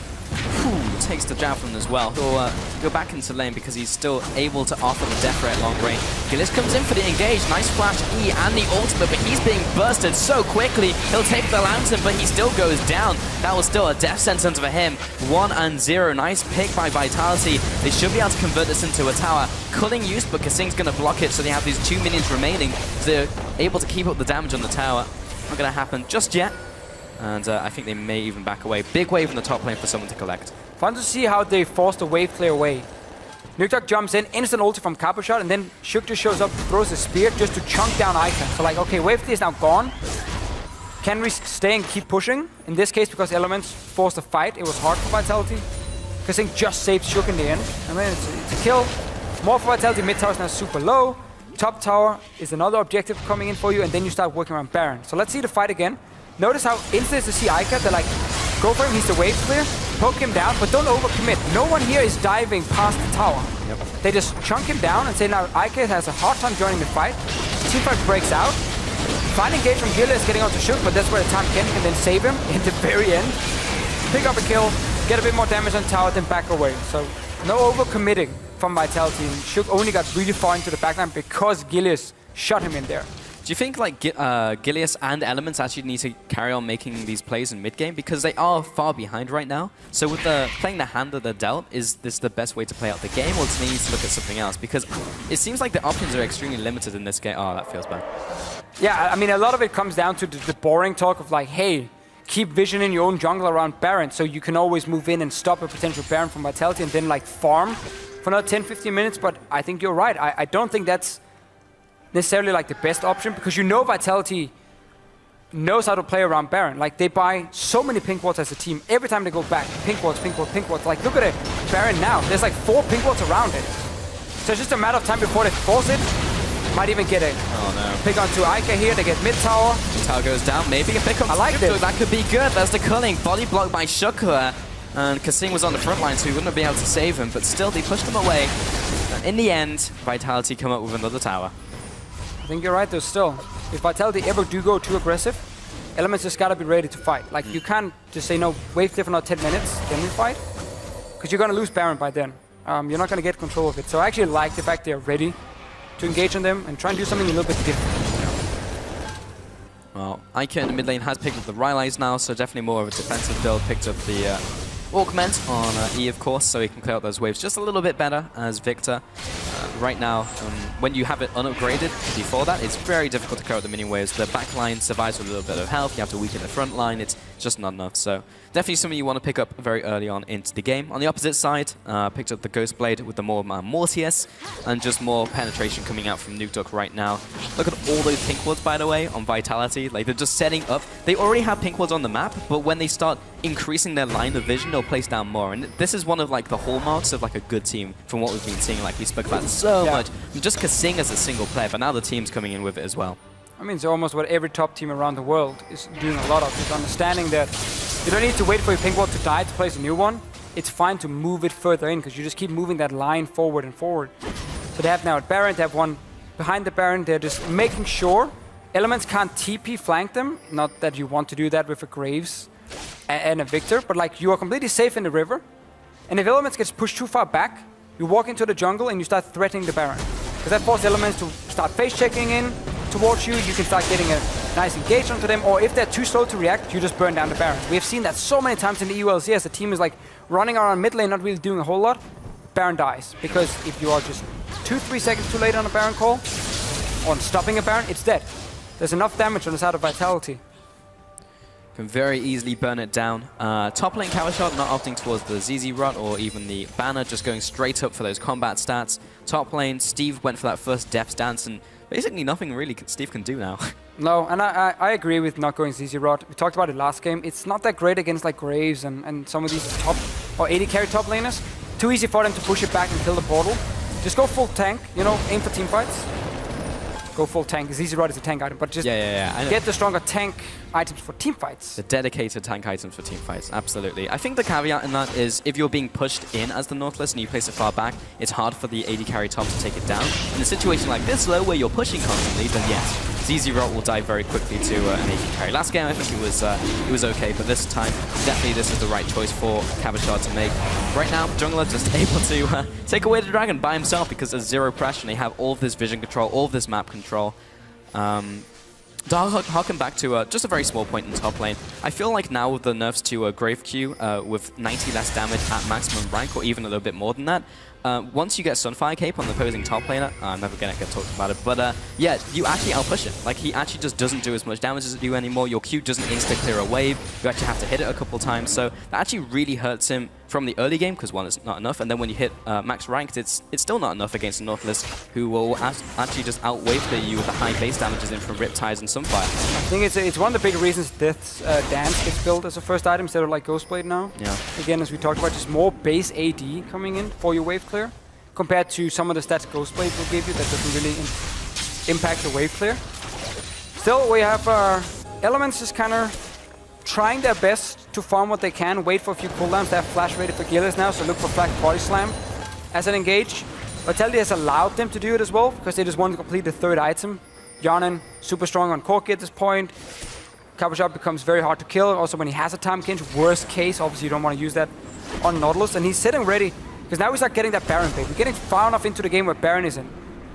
Takes the javelin as well. He'll go back into lane because he's still able to offer the death ray at long range. Gillis comes in for the engage. Nice flash E and the ultimate, but he's being bursted so quickly. He'll take the lantern, but he still goes down. That was still a death sentence for him. 1-0. Nice pick by Vitality. They should be able to convert this into a tower. Culling use, but Kasing's going to block it, so they have these 2 minions remaining. So they're able to keep up the damage on the tower. Not going to happen just yet. And I think they may even back away. Big wave in the top lane for someone to collect. Fun to see how they force the wave clear away. Nuketock jumps in, instant ulti from Kappa shot, and then Shook just shows up, throws a spear just to chunk down Ica. So like, okay, wave clear is now gone. Can we stay and keep pushing? In this case, because Elements forced a fight, it was hard for Vitality. Kasing just saved Shook in the end. And then it's a kill. More for Vitality, mid tower is now super low. Top tower is another objective coming in for you, and then you start working around Baron. So let's see the fight again. Notice how instant to see Ica, they're like, go for him, he's the wave clear, poke him down, but don't overcommit. No one here is diving past the tower. They just chunk him down and say now Ica has a hard time joining the fight. Teamfight breaks out. Fine engage from Gilles is getting onto Shook, but that's where the time Ken can then save him in the very end. Pick up a kill, get a bit more damage on tower, then back away. So no overcommitting from Vitality. And Shook only got really far into the backline because Gilles shot him in there. Do you think like Gilius and Elements actually need to carry on making these plays in mid-game? Because they are far behind right now. So with playing the hand that they're dealt, is this the best way to play out the game, or do they need to look at something else? Because it seems like the options are extremely limited in this game. Oh, that feels bad. Yeah, I mean, a lot of it comes down to the boring talk of like, hey, keep visioning your own jungle around Baron so you can always move in and stop a potential Baron from Vitality and then like farm for another 10-15 minutes. But I think you're right. I don't think that's necessarily like the best option, because you know Vitality knows how to play around Baron. Like, they buy so many pink wards as a team. Every time they go back, pink wards, pink wards, pink wards. Like, look at it, Baron now. There's like 4 pink wards around it. So it's just a matter of time before they force it. Might even get a pick onto Ica here. They get mid tower. Tower goes down. Maybe a pick on. I like this. That could be good. There's the culling. Body blocked by Shukla. And Kasing was on the front line, so he wouldn't have been able to save him. But still, they pushed him away. And in the end, Vitality come up with another tower. I think you're right, though, still. If Vitality ever do go too aggressive, Elements just gotta be ready to fight. Like, you can't just say, no, wait there for another 10 minutes, then we fight. Because you're gonna lose Baron by then. You're not gonna get control of it. So I actually like the fact they're ready to engage on them and try and do something a little bit different. Well, Ica in the mid lane has picked up the Rylai's now, so definitely more of a defensive build. Picked up the Augment on E, of course, so he can clear out those waves just a little bit better as Victor. Right now, when you have it unupgraded before that, it's very difficult to clear out the minion waves. The back line survives with a little bit of health. You have to weaken the front line. It's just not enough. So definitely something you want to pick up very early on into the game. On the opposite side, picked up the Ghost Blade with the more Mortius and just more penetration coming out from Nuke Duck right now. Look at all those pink wards, by the way, on Vitality. Like, they're just setting up. They already have pink wards on the map, but when they start increasing their line of vision, they'll place down more. And this is one of like the hallmarks of like a good team from what we've been seeing. Like, we spoke about so much. Just Kasing as a single player, but now the team's coming in with it as well. I mean, it's almost what every top team around the world is doing a lot of, is understanding that you don't need to wait for your pink ward to die to place a new one. It's fine to move it further in, because you just keep moving that line forward and forward. So they have now at Baron, they have one behind the Baron. They're just making sure Elements can't TP flank them. Not that you want to do that with a Graves and a Victor, but like, you are completely safe in the river. And if Elements gets pushed too far back, you walk into the jungle and you start threatening the Baron. Because that forces Elements to start face checking in towards you. You can start getting a nice engagement to them, or if they're too slow to react, you just burn down the Baron. We have seen that so many times in the EU LCS. The team is like running around mid lane, not really doing a whole lot. Baron dies. Because if you are just 2-3 seconds too late on a Baron call, on stopping a Baron, it's dead. There's enough damage on the side of Vitality. Can very easily burn it down. Top lane Cover Shot not opting towards the ZZ Rot or even the banner, just going straight up for those combat stats. Top lane, Steve went for that first Death's Dance, and basically nothing really Steve can do now. No, and I agree with not going ZZ Rot. We talked about it last game. It's not that great against like Graves and some of these top or 80 carry top laners. Too easy for them to push it back and kill the portal. Just go full tank, you know, aim for team fights. Go full tank. ZZ Rod is a tank item, but just get the stronger tank items for team fights. The dedicated tank items for team fights, absolutely. I think the caveat in that is if you're being pushed in as the Nautilus and you place it far back, it's hard for the AD carry top to take it down. In a situation like this, though, where you're pushing constantly, then yes, ZZ Rot will die very quickly to an AD carry. Last game, I think it was okay, but this time, definitely this is the right choice for Cabashard to make. Right now, Jungler just able to take away the dragon by himself because there's zero pressure and they have all of this vision control, all of this map control. Harken back to just a very small point in top lane. I feel like now with the nerfs to Grave Q with 90 less damage at maximum rank, or even a little bit more than that, once you get Sunfire Cape on the opposing top laner, I'm never going to get talked about it, but yeah, you actually outpush it. Like, he actually just doesn't do as much damage as you anymore. Your Q doesn't insta-clear a wave. You actually have to hit it a couple times, so that actually really hurts him from the early game, because one, it's not enough, and then when you hit max ranked, it's still not enough against a Nautilus, who will actually just out-wave you with the high base damages in from Riptides and Sunfire. I think it's one of the big reasons Death's Dance gets built as a first item instead of like Ghostblade now. Yeah. Again, as we talked about, just more base AD coming in for your wave clear, compared to some of the stats Ghostblade will give you that doesn't really impact the wave clear. Still, we have Elements just kind of trying their best to farm what they can, wait for a few cooldowns. They have flash rated for Gillis now, so look for Flash Body Slam as an engage. Vitality has allowed them to do it as well, because they just want to complete the third item. Yarnan, super strong on Corki at this point. Cabashot becomes very hard to kill, also when he has a time kinch. Worst case, obviously you don't want to use that on Nautilus, and he's sitting ready, because now we start getting that Baron bait. We're getting far enough into the game where Baron is in.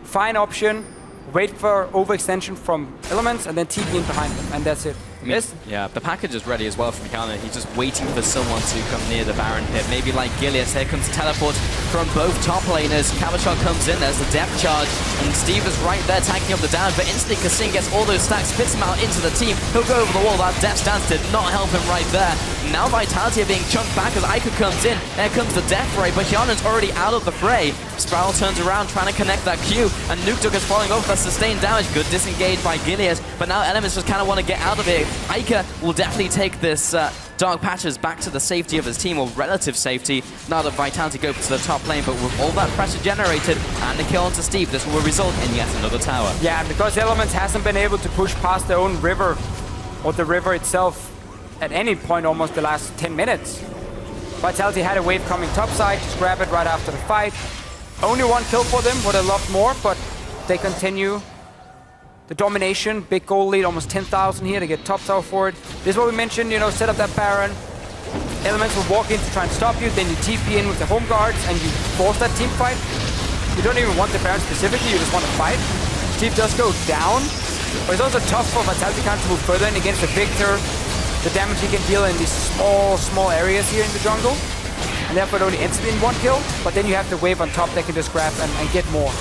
Fine option, wait for overextension from Elements, and then TP in behind them, and that's it. mean, Yes. Yeah, the package is ready as well from Yana. He's just waiting for someone to come near the Baron pit. Maybe like Gilius. Here comes the teleport from both top laners. Cabashot comes in. There's the depth charge. And Steve is right there tanking up the damage. But instantly Kassin gets all those stacks, spits him out into the team. He'll go over the wall. That death stance did not help him right there. Now Vitality are being chunked back as Ica comes in. There comes the death ray. But Hyunan's already out of the fray. Sproul turns around trying to connect that Q. And Nuktuk is falling over that sustained damage. Good disengage by Gilius. But now Elements just kind of want to get out of it. Ica will definitely take this Dark Patches back to the safety of his team, or relative safety, now that Vitality go to the top lane. But with all that pressure generated and the kill onto Steve, this will result in yet another tower. Yeah, because Elements hasn't been able to push past their own river, or the river itself, at any point almost the last 10 minutes. Vitality had a wave coming topside, just grab it right after the fight. Only one kill for them, would have loved more, but they continue the domination. Big goal lead, almost 10,000 here to get top tower for it. This is what we mentioned, you know, set up that Baron. Elements will walk in to try and stop you, then you TP in with the home guards and you force that team fight. You don't even want the Baron specifically, you just want to fight. Steve does go down, but it's also tough for Vitality to move further in against the Victor. The damage he can deal in these small areas here in the jungle. And therefore it only ends in one kill, but then you have the wave on top that can just grab and get more.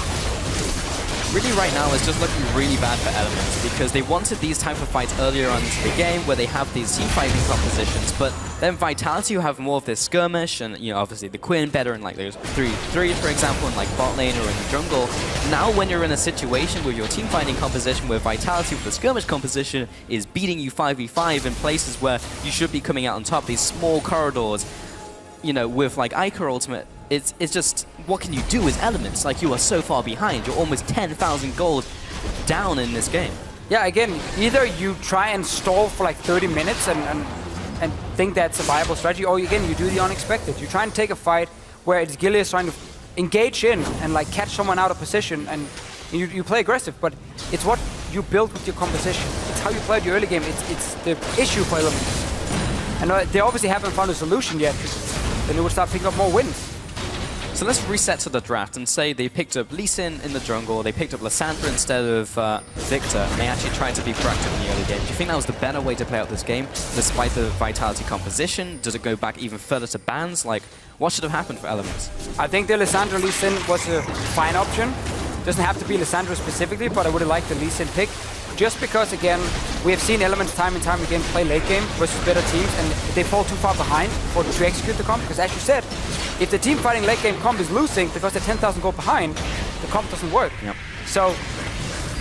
Really right now it's just looking really bad for Elements, because they wanted these type of fights earlier on into the game where they have these team fighting compositions, but then Vitality who have more of this skirmish and, you know, obviously the Quinn better in like those 3-3 for example, in like bot lane or in the jungle. Now when you're in a situation where your team fighting composition where Vitality with the skirmish composition is beating you 5v5 in places where you should be coming out on top, these small corridors, you know, with like Ica Ultimate, it's just, what can you do as Elements? Like, you are so far behind. You're almost 10,000 gold down in this game. Yeah, again, either you try and stall for like 30 minutes and think that's a viable strategy, or again, you do the unexpected. You try and take a fight where it's Gilius trying to engage in and like catch someone out of position, and you play aggressive, but it's what you build with your composition. It's how you play your early game. It's the issue for Elements. And they obviously haven't found a solution yet, then they would start picking up more wins. So let's reset to the draft and say they picked up Lee Sin in the jungle, they picked up Lissandra instead of Victor, and they actually tried to be proactive in the early game. Do you think that was the better way to play out this game, despite the Vitality composition? Does it go back even further to bans? Like, what should have happened for Elements? I think the Lissandra Lee Sin was a fine option. Doesn't have to be Lissandra specifically, but I would have liked the Lee Sin pick. Just because, again, we have seen Elements time and time again play late game versus better teams, and they fall too far behind to execute the comp. Because as you said, if the team fighting late game comp is losing because they're 10,000 gold behind, the comp doesn't work. Yep. So,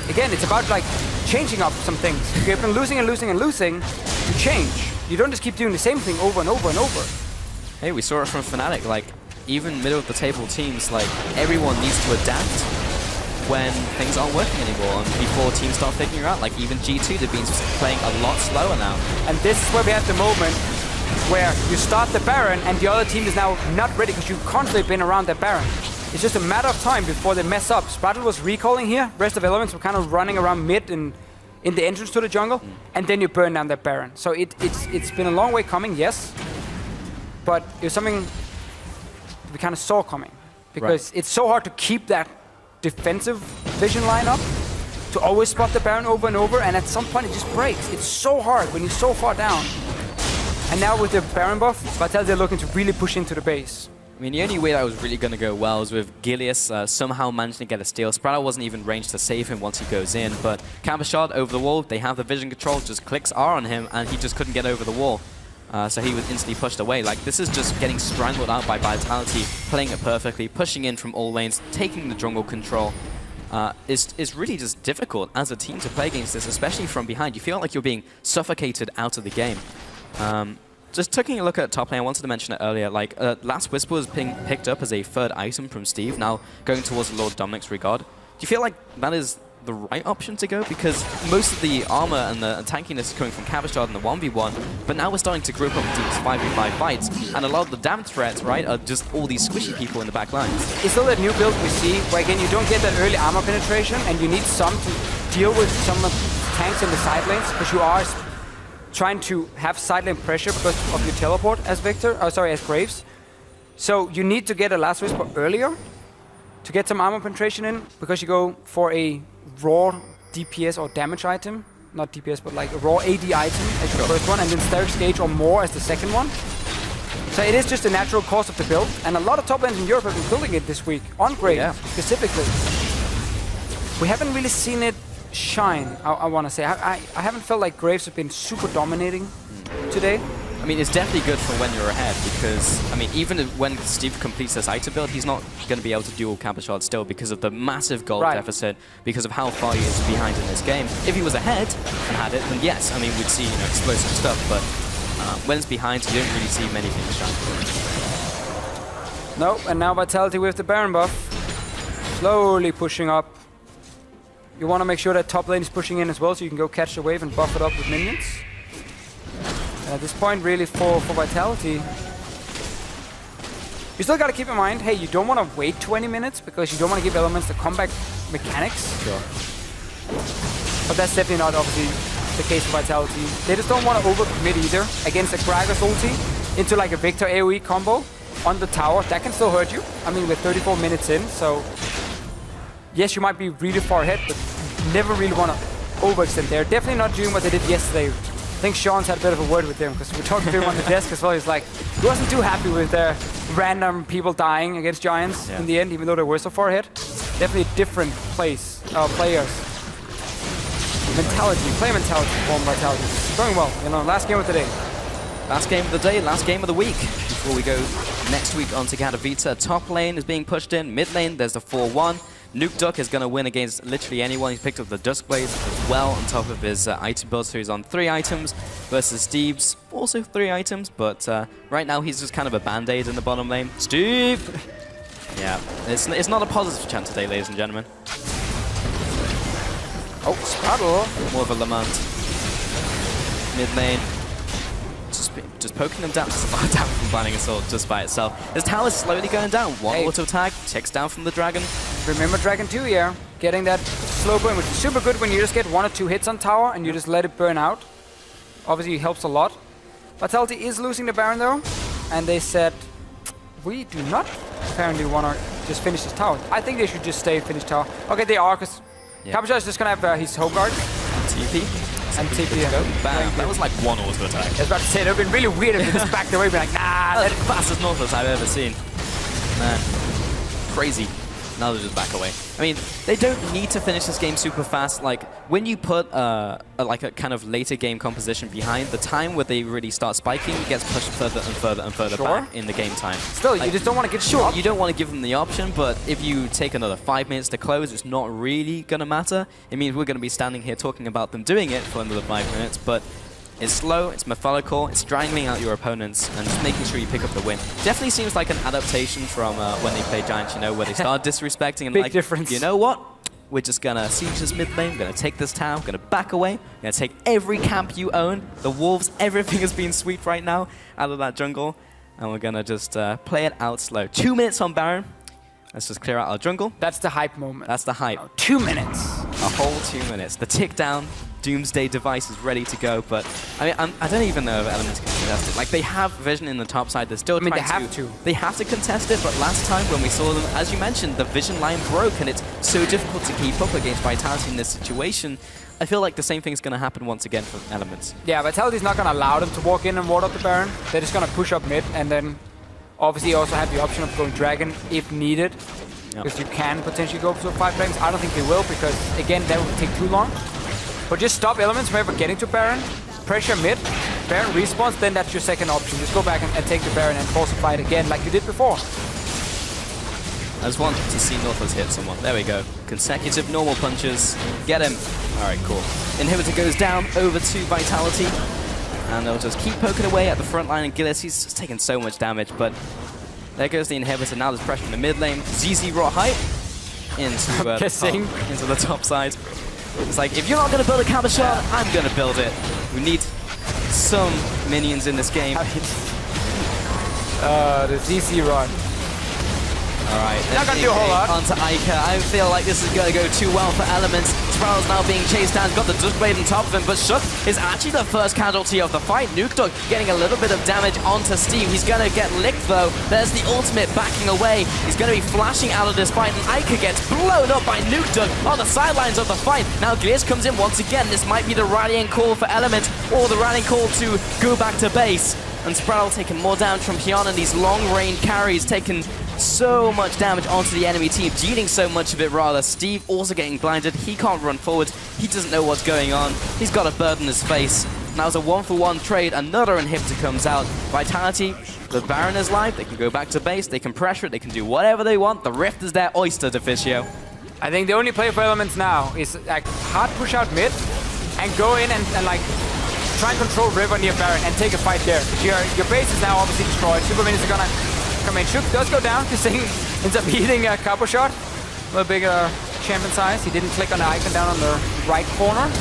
again, it's about like changing up some things. If you've been losing and losing and losing, you change. You don't just keep doing the same thing over and over and over. Hey, we saw it from Fnatic. Like, even middle of the table teams, like, everyone needs to adapt when things aren't working anymore, and before teams start figuring out, like even G2, they've been playing a lot slower now. And this is where we have the moment where you start the Baron and the other team is now not ready because you've constantly been around that Baron. It's just a matter of time before they mess up. Sprattle was recalling here, rest of Elements were kind of running around mid in the entrance to the jungle, and then you burn down that Baron. So it's been a long way coming, yes, but it was something we kind of saw coming, because it's so hard to keep that defensive vision lineup, to always spot the Baron over and over, and at some point it just breaks. It's so hard when you're so far down. And now with the Baron buff, Vitality are looking to really push into the base. I mean, the only way that was really going to go well was with Gilius somehow managing to get a steal. Sprout wasn't even ranged to save him once he goes in, but Cabashot over the wall, they have the vision control, just clicks R on him, and he just couldn't get over the wall. So he was instantly pushed away. Like, this is just getting strangled out by Vitality, playing it perfectly, pushing in from all lanes, taking the jungle control. It's really just difficult as a team to play against this, especially from behind. You feel like you're being suffocated out of the game. Just taking a look at top lane, I wanted to mention it earlier. Like, Last Whisper was being picked up as a third item from Steve, now going towards Lord Dominic's regard. Do you feel like that is the right option to go? Because most of the armor and the tankiness is coming from Cabashot in the 1v1, but now we're starting to group up into these 5v5 fights, and a lot of the damn threats, right, are just all these squishy people in the back lines. It's still that new build we see, where again you don't get that early armor penetration, and you need some to deal with some of the tanks in the side lanes, because you are trying to have side lane pressure because of your teleport as as Graves. So you need to get a Last Whisper earlier to get some armor penetration in, because you go for a raw DPS or damage item not DPS, but like a raw AD item as your first one, and then Steric's Gauge or more as the second one. So it is just a natural course of the build, and a lot of top lanes in Europe have been building it this week, on Grade specifically. We haven't really seen it shine, I want to say. I haven't felt like Graves have been super dominating today. I mean, it's definitely good for when you're ahead because, I mean, even when Steve completes this item build, he's not going to be able to dual camper shot still because of the massive gold deficit, because of how far he is behind in this game. If he was ahead and had it, then yes, I mean, we'd see, explosive stuff, but when it's behind, you don't really see many things shine. No, and now Vitality with the Baron buff. Slowly pushing up. You want to make sure that top lane is pushing in as well, so you can go catch the wave and buff it up with minions. At this point, really, for Vitality, you still got to keep in mind, hey, you don't want to wait 20 minutes because you don't want to give Elements the comeback mechanics. Sure. But that's definitely not, obviously, the case for Vitality. They just don't want to overcommit either against a Gragas ulti into like a Victor AoE combo on the tower. That can still hurt you. I mean, we're 34 minutes in, so yes, you might be really far ahead, but never really want to overextend. They're definitely not doing what they did yesterday. I think Sean's had a bit of a word with him because we were talking to him on the desk as well. He's like, he wasn't too happy with their random people dying against Giants in the end, even though they were so far ahead. Definitely different players. Player mentality from Vitality. Going well, last game of the day. Last game of the day, last game of the week. Before we go next week on to Katowice, top lane is being pushed in, mid lane there's the 4-1. Nuke Duck is going to win against literally anyone. He's picked up the Duskblade as well on top of his item build, so he's on 3 items versus Steve's also 3 items, but right now he's just kind of a band-aid in the bottom lane. Steve! Yeah, it's not a positive chant today, ladies and gentlemen. Oh, Spraddle. More of a Lament. Mid lane. Just poking them down. Just about down from Binding Assault just by itself. This tower's slowly going down. One auto tag, ticks down from the Dragon. Remember Dragon 2, yeah. Getting that slow burn, which is super good when you just get 1 or 2 hits on tower and you just let it burn out. Obviously, it helps a lot. Vitality is losing the Baron though, and they said, we do not apparently want to just finish this tower. I think they should just stay finish tower. Okay, they are, because Capuchon is just going to have his home guard. TP. And TP. Bam. That was like 1 auto attack. I was about to say, it would have been really weird if they just backed away and be like, nah. That's the fastest Northwest I've ever seen. Man. Crazy. Now they'll just back away. I mean, they don't need to finish this game super fast. Like, when you put a kind of later game composition behind, the time where they really start spiking gets pushed further and further and further back in the game time. Still, you just don't want to get you don't want to give them the option, but if you take another 5 minutes to close, it's not really going to matter. It means we're going to be standing here talking about them doing it for another 5 minutes, but it's slow, it's methodical, it's strangling out your opponents and just making sure you pick up the win. Definitely seems like an adaptation from when they played Giants, where they started disrespecting and big difference. You know what? We're just gonna siege this mid lane, we're gonna take this town, we're gonna back away, we're gonna take every camp you own, the wolves, everything is being swept right now out of that jungle, and we're gonna just play it out slow. 2 minutes on Baron. Let's just clear out our jungle. That's the hype moment. That's the hype. Oh, 2 minutes. A whole 2 minutes. The tick down Doomsday device is ready to go, but I mean, I don't even know if Elements can contest it. Like, they have vision in the top side. They're still trying to. They have to contest it, but last time when we saw them, as you mentioned, the vision line broke, and it's so difficult to keep up against Vitality in this situation. I feel like the same thing's going to happen once again for Elements. Yeah, Vitality's not going to allow them to walk in and ward up the Baron. They're just going to push up mid, and then obviously also have the option of going Dragon if needed. Because you can potentially go for 5 dragons. I don't think they will, because again, that would take too long. But just stop Elements from ever getting to Baron, pressure mid, Baron respawns, then that's your second option. Just go back and take the Baron and force a fight again like you did before. I just want to see Northwest hit someone. There we go. Consecutive normal punches. Get him. Alright, cool. Inhibitor goes down over to Vitality. And they'll just keep poking away at the front line. And Gillis, he's just taking so much damage, but there goes the Inhibitor. Now there's pressure in the mid lane. ZZ raw height into the top side. It's like, if you're not going to build a counter shot, I'm going to build it. We need some minions in this game. The ZZ run. Alright, not going to do a whole lot. Onto Ica. I feel like this is going to go too well for Elements. Sproul's now being chased down, got the Dusk Blade on top of him, but Shook is actually the first casualty of the fight. Nukedog getting a little bit of damage onto Steve. He's going to get licked though. There's the ultimate backing away. He's going to be flashing out of this fight, and Ica gets blown up by Nukedog on the sidelines of the fight. Now Gliss comes in once again. This might be the rallying call for Element, or the rallying call to go back to base. And Sproul taking more damage from Hyun, and these long-range carries taking so much damage onto the enemy team, dealing so much of it rather. Steve also getting blinded. He can't run forward. He doesn't know what's going on. He's got a bird in his face. Now it's a 1-for-1 trade. Another inhibitor comes out. Vitality, the Baron is live. They can go back to base. They can pressure it. They can do whatever they want. The Rift is their oyster, Deficio. I think the only play for Elements now is like hard push out mid and go in and like try and control River near Baron and take a fight there. Your base is now obviously destroyed. Super Minions are gonna come in. Shook does go down. This thing ends up hitting a couple shot. A little bigger champion size. He didn't click on the icon down on the right corner.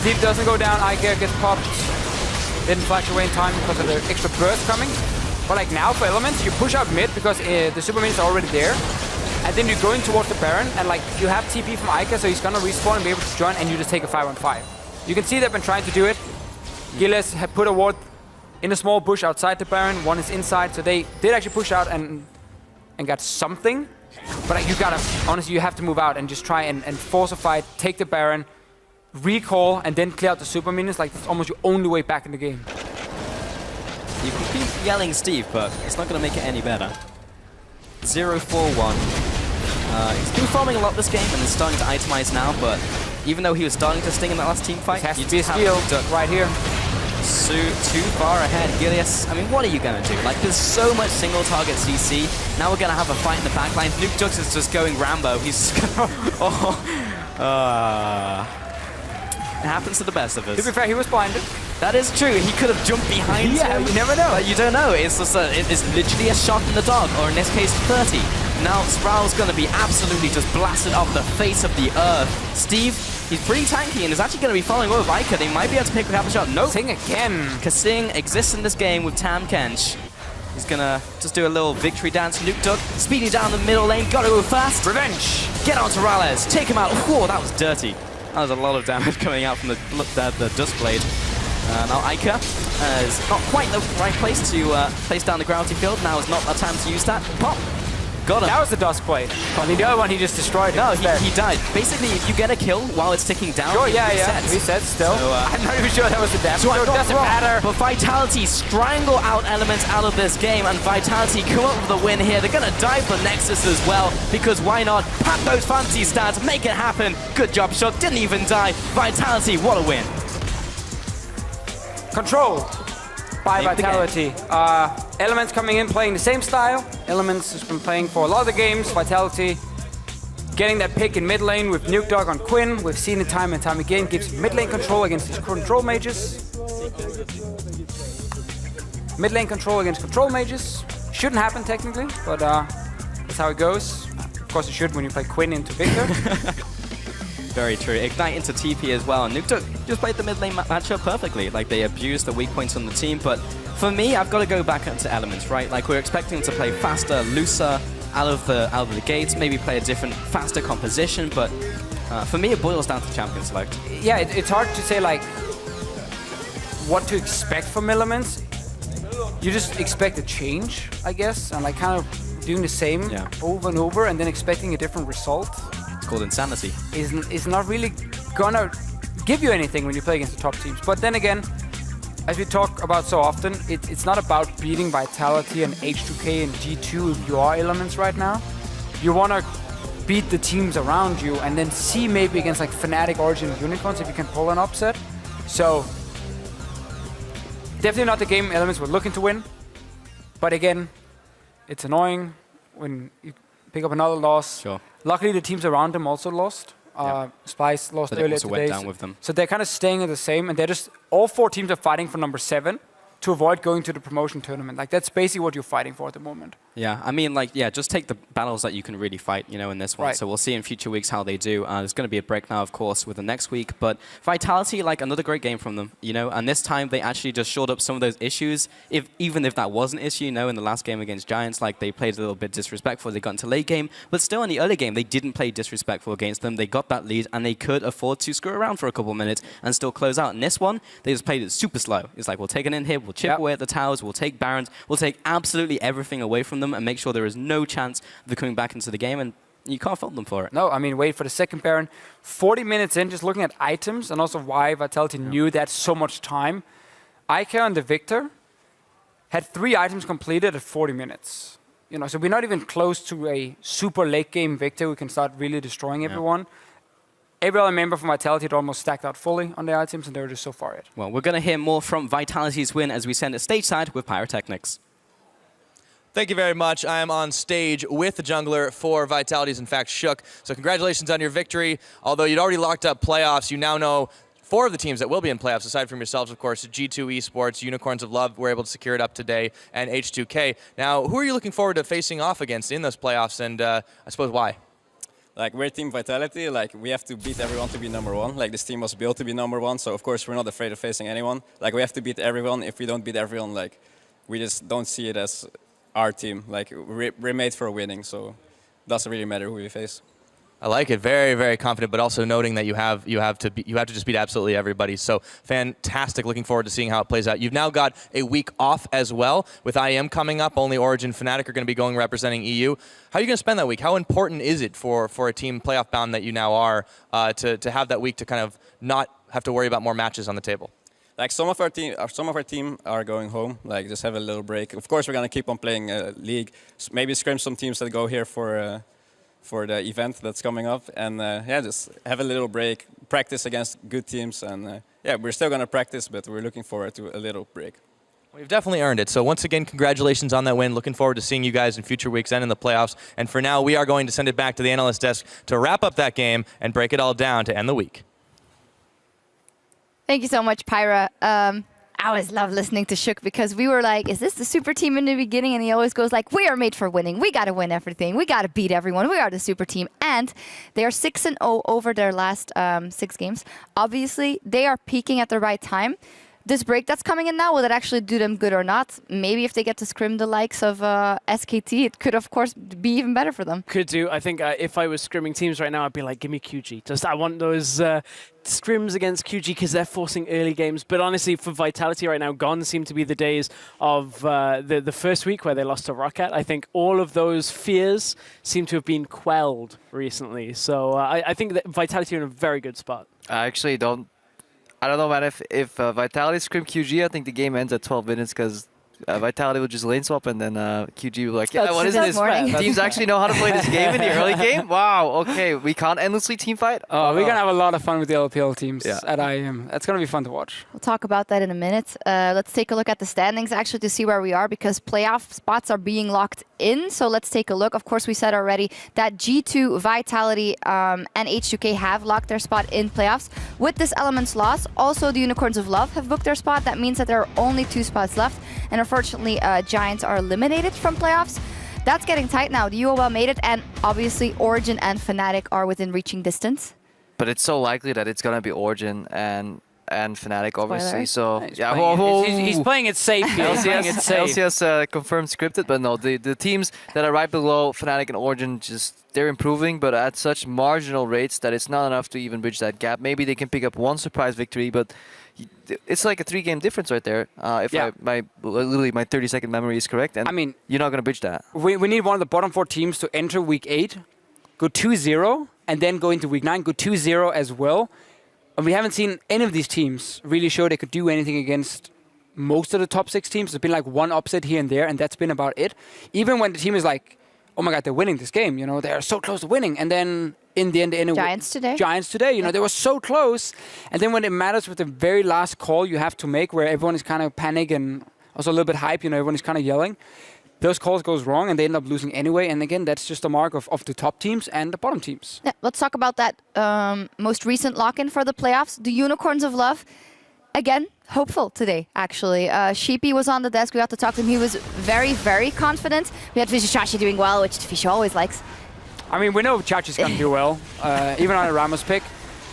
Steve doesn't go down. Ica gets popped. Didn't flash away in time because of the extra burst coming. But like now for Elements, you push out mid because the Super Minions are already there. And then you're going towards the Baron, and like you have TP from Ica, so he's gonna respawn and be able to join, and you just take a 5-on-5. You can see they've been trying to do it. Gilles had put a ward in a small bush outside the Baron. One is inside, so they did actually push out and got something. But like, you gotta, honestly, you have to move out and just try and force a fight, take the Baron, recall, and then clear out the Super Minions. Like, that's almost your only way back in the game. You can keep yelling Steve, but it's not gonna make it any better. 0-4-1. He's been farming a lot this game and is starting to itemize now, but even though he was starting to sting in that last team fight, has to be a steal right here. So too far ahead, Gilius. I mean, what are you gonna do? Like, there's so much single target CC. Now we're gonna have a fight in the backline. Nuke Jux is just going Rambo. He's just gonna. It happens to the best of us. To be fair, he was blinded. That is true. He could have jumped behind him. You never know. But you don't know. It's just it's literally a shot in the dark, or in this case, 30. Now Sproul's going to be absolutely just blasted off the face of the earth. Steve, he's pretty tanky and is actually going to be following over Ica. They might be able to pick up a shot. Nope. Sing again. Kasing exists in this game with Tam Kench. He's going to just do a little victory dance. Nuke Duck speeding down the middle lane. Got to go fast. Revenge. Get on to Rales. Take him out. Whoa, that was dirty. That was a lot of damage coming out from the Dusk Blade. Now Ica is not quite the right place to place down the gravity field. Now is not the time to use that. Pop! Got him. That was the Dusk Blade. I mean, the other one he just destroyed. No, he died. Basically, if you get a kill while it's ticking down, sure, it resets. Resets still. So, I'm not even sure that was the damage. So it doesn't matter. But Vitality strangle out Elements out of this game, and Vitality come up with the win here. They're going to dive for Nexus as well, because why not? Pat those fancy stats, make it happen. Good job, Shot. Didn't even die. Vitality, what a win. Controlled by Vitality. Elements coming in playing the same style. Elements has been playing for a lot of the games. Vitality getting that pick in mid lane with Nuke Dog on Quinn. We've seen it time and time again. Gives mid lane control against his control mages. Mid lane control against control mages. Shouldn't happen technically, but that's how it goes. Of course it should when you play Quinn into Victor. Very true. Ignite into TP as well. And Nuke just played the mid lane matchup perfectly. Like, they abused the weak points on the team. But for me, I've got to go back into Elements, right? Like, we're expecting them to play faster, looser, out of the gates, maybe play a different, faster composition. But for me, it boils down to champion select. Yeah, it's hard to say, like, what to expect from Elements. You just expect a change, I guess, and like kind of doing the same over and over and then expecting a different result. Called insanity. Is not really gonna give you anything when you play against the top teams. But then again, as we talk about so often, it's not about beating Vitality and H2K and G2 if you are Elements right now. You want to beat the teams around you and then see maybe against like Fnatic, Origin, and Unicorns if you can pull an upset. So definitely not the game Elements were looking to win. But again, it's annoying when you pick up another loss. Sure. Luckily, the teams around them also lost. Spice lost earlier today. Went down with them. So they're kind of staying the same, and they're just all four teams are fighting for number 7. to avoid going to the promotion tournament. Like, that's basically what you're fighting for at the moment. Yeah, I mean, like, yeah, just take the battles that you can really fight, you know, in this one. Right. So we'll see in future weeks how they do. There's going to be a break now, of course, with the next week. But Vitality, like, another great game from them, you know. And this time they actually just shored up some of those issues. Even if that was an issue, you know, in the last game against Giants, like, they played a little bit disrespectful. They got into late game. But still, in the early game, they didn't play disrespectful against them. They got that lead, and they could afford to screw around for a couple of minutes and still close out. In this one, they just played it super slow. It's like, we'll take an in-hit, we'll chip away at the towers, we'll take Barons, we'll take absolutely everything away from them and make sure there is no chance of them coming back into the game, and you can't fault them for it. No, I mean, wait for the second Baron. 40 minutes in, just looking at items, and also why Vitality knew that so much time. IK and the Victor had 3 items completed at 40 minutes. You know, so we're not even close to a super late game Victor who can start really destroying everyone. Every other member from Vitality had almost stacked out fully on the items, and they were just so far ahead. Well, we're going to hear more from Vitality's win as we send it stateside with Pyrotechnics. Thank you very much. I am on stage with the jungler for Vitality's, in fact, Shook. So congratulations on your victory. Although you'd already locked up playoffs, you now know 4 of the teams that will be in playoffs, aside from yourselves, of course. G2 Esports, Unicorns of Love were able to secure it up today, and H2K. Now, who are you looking forward to facing off against in those playoffs, and I suppose why? Like, we're Team Vitality. Like, we have to beat everyone to be #1. Like, this team was built to be #1, so of course we're not afraid of facing anyone. Like, we have to beat everyone. If we don't beat everyone, like, we just don't see it as our team. Like, we're made for winning, so it doesn't really matter who we face. I like it. Very, very confident, but also noting that you have to just beat absolutely everybody. So fantastic. Looking forward to seeing how it plays out. You've now got a week off as well with IEM coming up. Only Origin Fnatic are going to be going representing EU. How are you going to spend that week? How important is it for a team playoff bound that you now are to have that week to kind of not have to worry about more matches on the table? Like, some of our team are going home. Like, just have a little break. Of course, we're gonna keep on playing League. Maybe scrim some teams that go here for the event that's coming up, and yeah, just have a little break, practice against good teams, and yeah, we're still gonna practice, but we're looking forward to a little break. Well, you've definitely earned it. So once again, congratulations on that win. Looking forward to seeing you guys in future weeks and in the playoffs. And for now, we are going to send it back to the analyst desk to wrap up that game and break it all down to end the week. Thank you so much, Pyra. I always love listening to Shook because we were like, is this the super team in the beginning? And he always goes like, we are made for winning. We got to win everything. We got to beat everyone. We are the super team. And they are 6-0 over their last 6 games. Obviously, they are peaking at the right time. This break that's coming in now, will it actually do them good or not? Maybe if they get to scrim the likes of SKT, it could, of course, be even better for them. Could do. I think if I was scrimming teams right now, I'd be like, give me QG. Just I want those scrims against QG because they're forcing early games. But honestly, for Vitality right now, gone seem to be the days of the first week where they lost to Rocket. I think all of those fears seem to have been quelled recently. So I think that Vitality are in a very good spot. I actually don't. I don't know, man. If Vitality scrim QG, I think the game ends at 12 minutes because Vitality will just lane swap and then QG will be like, yeah, what is this? Teams actually know how to play this game in the early game? Wow, okay. We can't endlessly team fight? Oh, we're going to have a lot of fun with the LPL teams at IEM. That's going to be fun to watch. We'll talk about that in a minute. Let's take a look at the standings actually to see where we are because playoff spots are being locked in. So let's take a look. Of course, we said already that G2, Vitality, and H2K have locked their spot in playoffs. With this Elements loss, also the Unicorns of Love have booked their spot. That means that there are only 2 spots left. And unfortunately, Giants are eliminated from playoffs. That's getting tight now. The UOL made it, and obviously Origin and Fnatic are within reaching distance. But it's so likely that it's going to be Origin and Fnatic, obviously. Spoiler. So yeah, He's playing it safe. LCS confirmed scripted, but no, the teams that are right below Fnatic and Origin, they're improving, but at such marginal rates that it's not enough to even bridge that gap. Maybe they can pick up one surprise victory, but it's like a 3-game difference right there. If my 30-second memory is correct, and I mean, you're not going to bridge that. We need one of the bottom 4 teams to enter week 8, go 2-0, and then go into week 9, go 2-0 as well. And we haven't seen any of these teams really show they could do anything against most of the top 6 teams. There's been like one upset here and there, and that's been about it. Even when the team is like, oh my god, they're winning this game, you know, they are so close to winning. And then in the end, Giants today, you know, they were so close. And then when it matters with the very last call you have to make, where everyone is kind of panic and also a little bit hype, you know, everyone is kind of yelling. Those calls goes wrong and they end up losing anyway. And again, that's just a mark of the top teams and the bottom teams. Yeah, let's talk about that most recent lock-in for the playoffs. The Unicorns of Love, again, hopeful today, actually. Sheepy was on the desk. We got to talk to him. He was very, very confident. We had Vishishashi doing well, which Vishu always likes. I mean, we know Chachi's going to do well, even on a Ramos pick.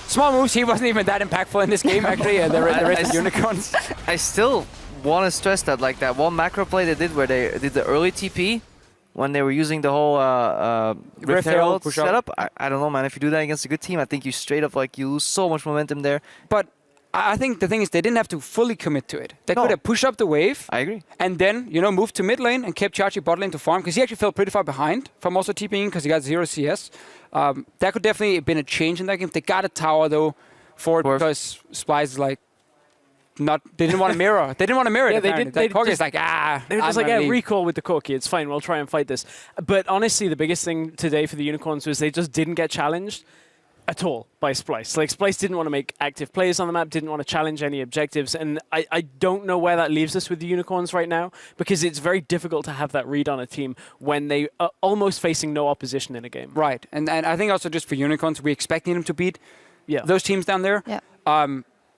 Small moves, he wasn't even that impactful in this game, actually. The rest of Unicorns. I still want to stress that, like that one macro play they did where they did the early TP when they were using the whole Rift Herald setup. I don't know, man. If you do that against a good team, I think you straight up like you lose so much momentum there. But I think the thing is they didn't have to fully commit to it. They could have pushed up the wave. I agree. And then, moved to mid lane and kept Chachi bot lane to farm, because he actually fell pretty far behind from also TPing because he got 0 CS. That could definitely have been a change in that game. They got a tower, though, for it because Splice is like, they didn't want to mirror. They didn't want to mirror it. They did. They Corki is just, like, they were just like, recall with the Corki. It's fine. We'll try and fight this. But honestly, the biggest thing today for the Unicorns was they just didn't get challenged at all by Splice. Like, Splice didn't want to make active plays on the map, didn't want to challenge any objectives, and I don't know where that leaves us with the Unicorns right now, because it's very difficult to have that read on a team when they are almost facing no opposition in a game. Right, and I think also just for Unicorns, we're expecting them to beat those teams down there. Yeah.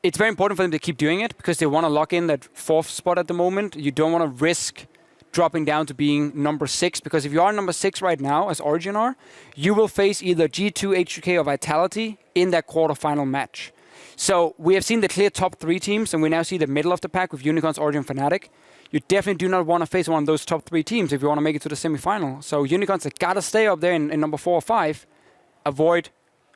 It's very important for them to keep doing it, because they want to lock in that 4th spot at the moment. You don't want to risk dropping down to being number 6, because if you are number 6 right now, as Origin are, you will face either G2, H2K, or Vitality in that quarterfinal match. So we have seen the clear top 3 teams, and we now see the middle of the pack with Unicorns, Origin, Fnatic. You definitely do not want to face one of those top 3 teams if you want to make it to the semifinal. So Unicorns have got to stay up there in number 4 or 5, avoid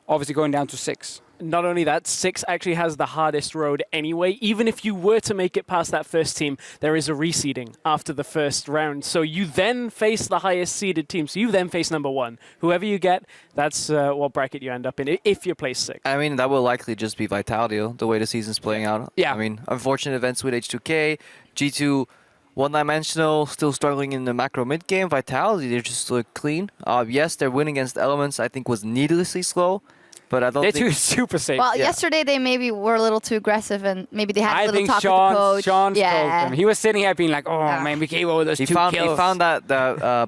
obviously going down to 6. Not only that, 6 actually has the hardest road anyway. Even if you were to make it past that first team, there is a reseeding after the first round. So you then face the highest seeded team. So you then face number 1. Whoever you get, that's what bracket you end up in if you're placed 6. I mean, that will likely just be Vitality, the way the season's playing out. Yeah. I mean, unfortunate events with H2K, G2 one-dimensional, still struggling in the macro mid-game. Vitality, they're just clean. Yes, their win against Elements, I think, was needlessly slow. But I don't think... They're super safe. Well, yesterday they maybe were a little too aggressive, and maybe they had a little talk with the coach. Sean spoke them. He was sitting here being like, oh man, we gave over those 2 kills. He found that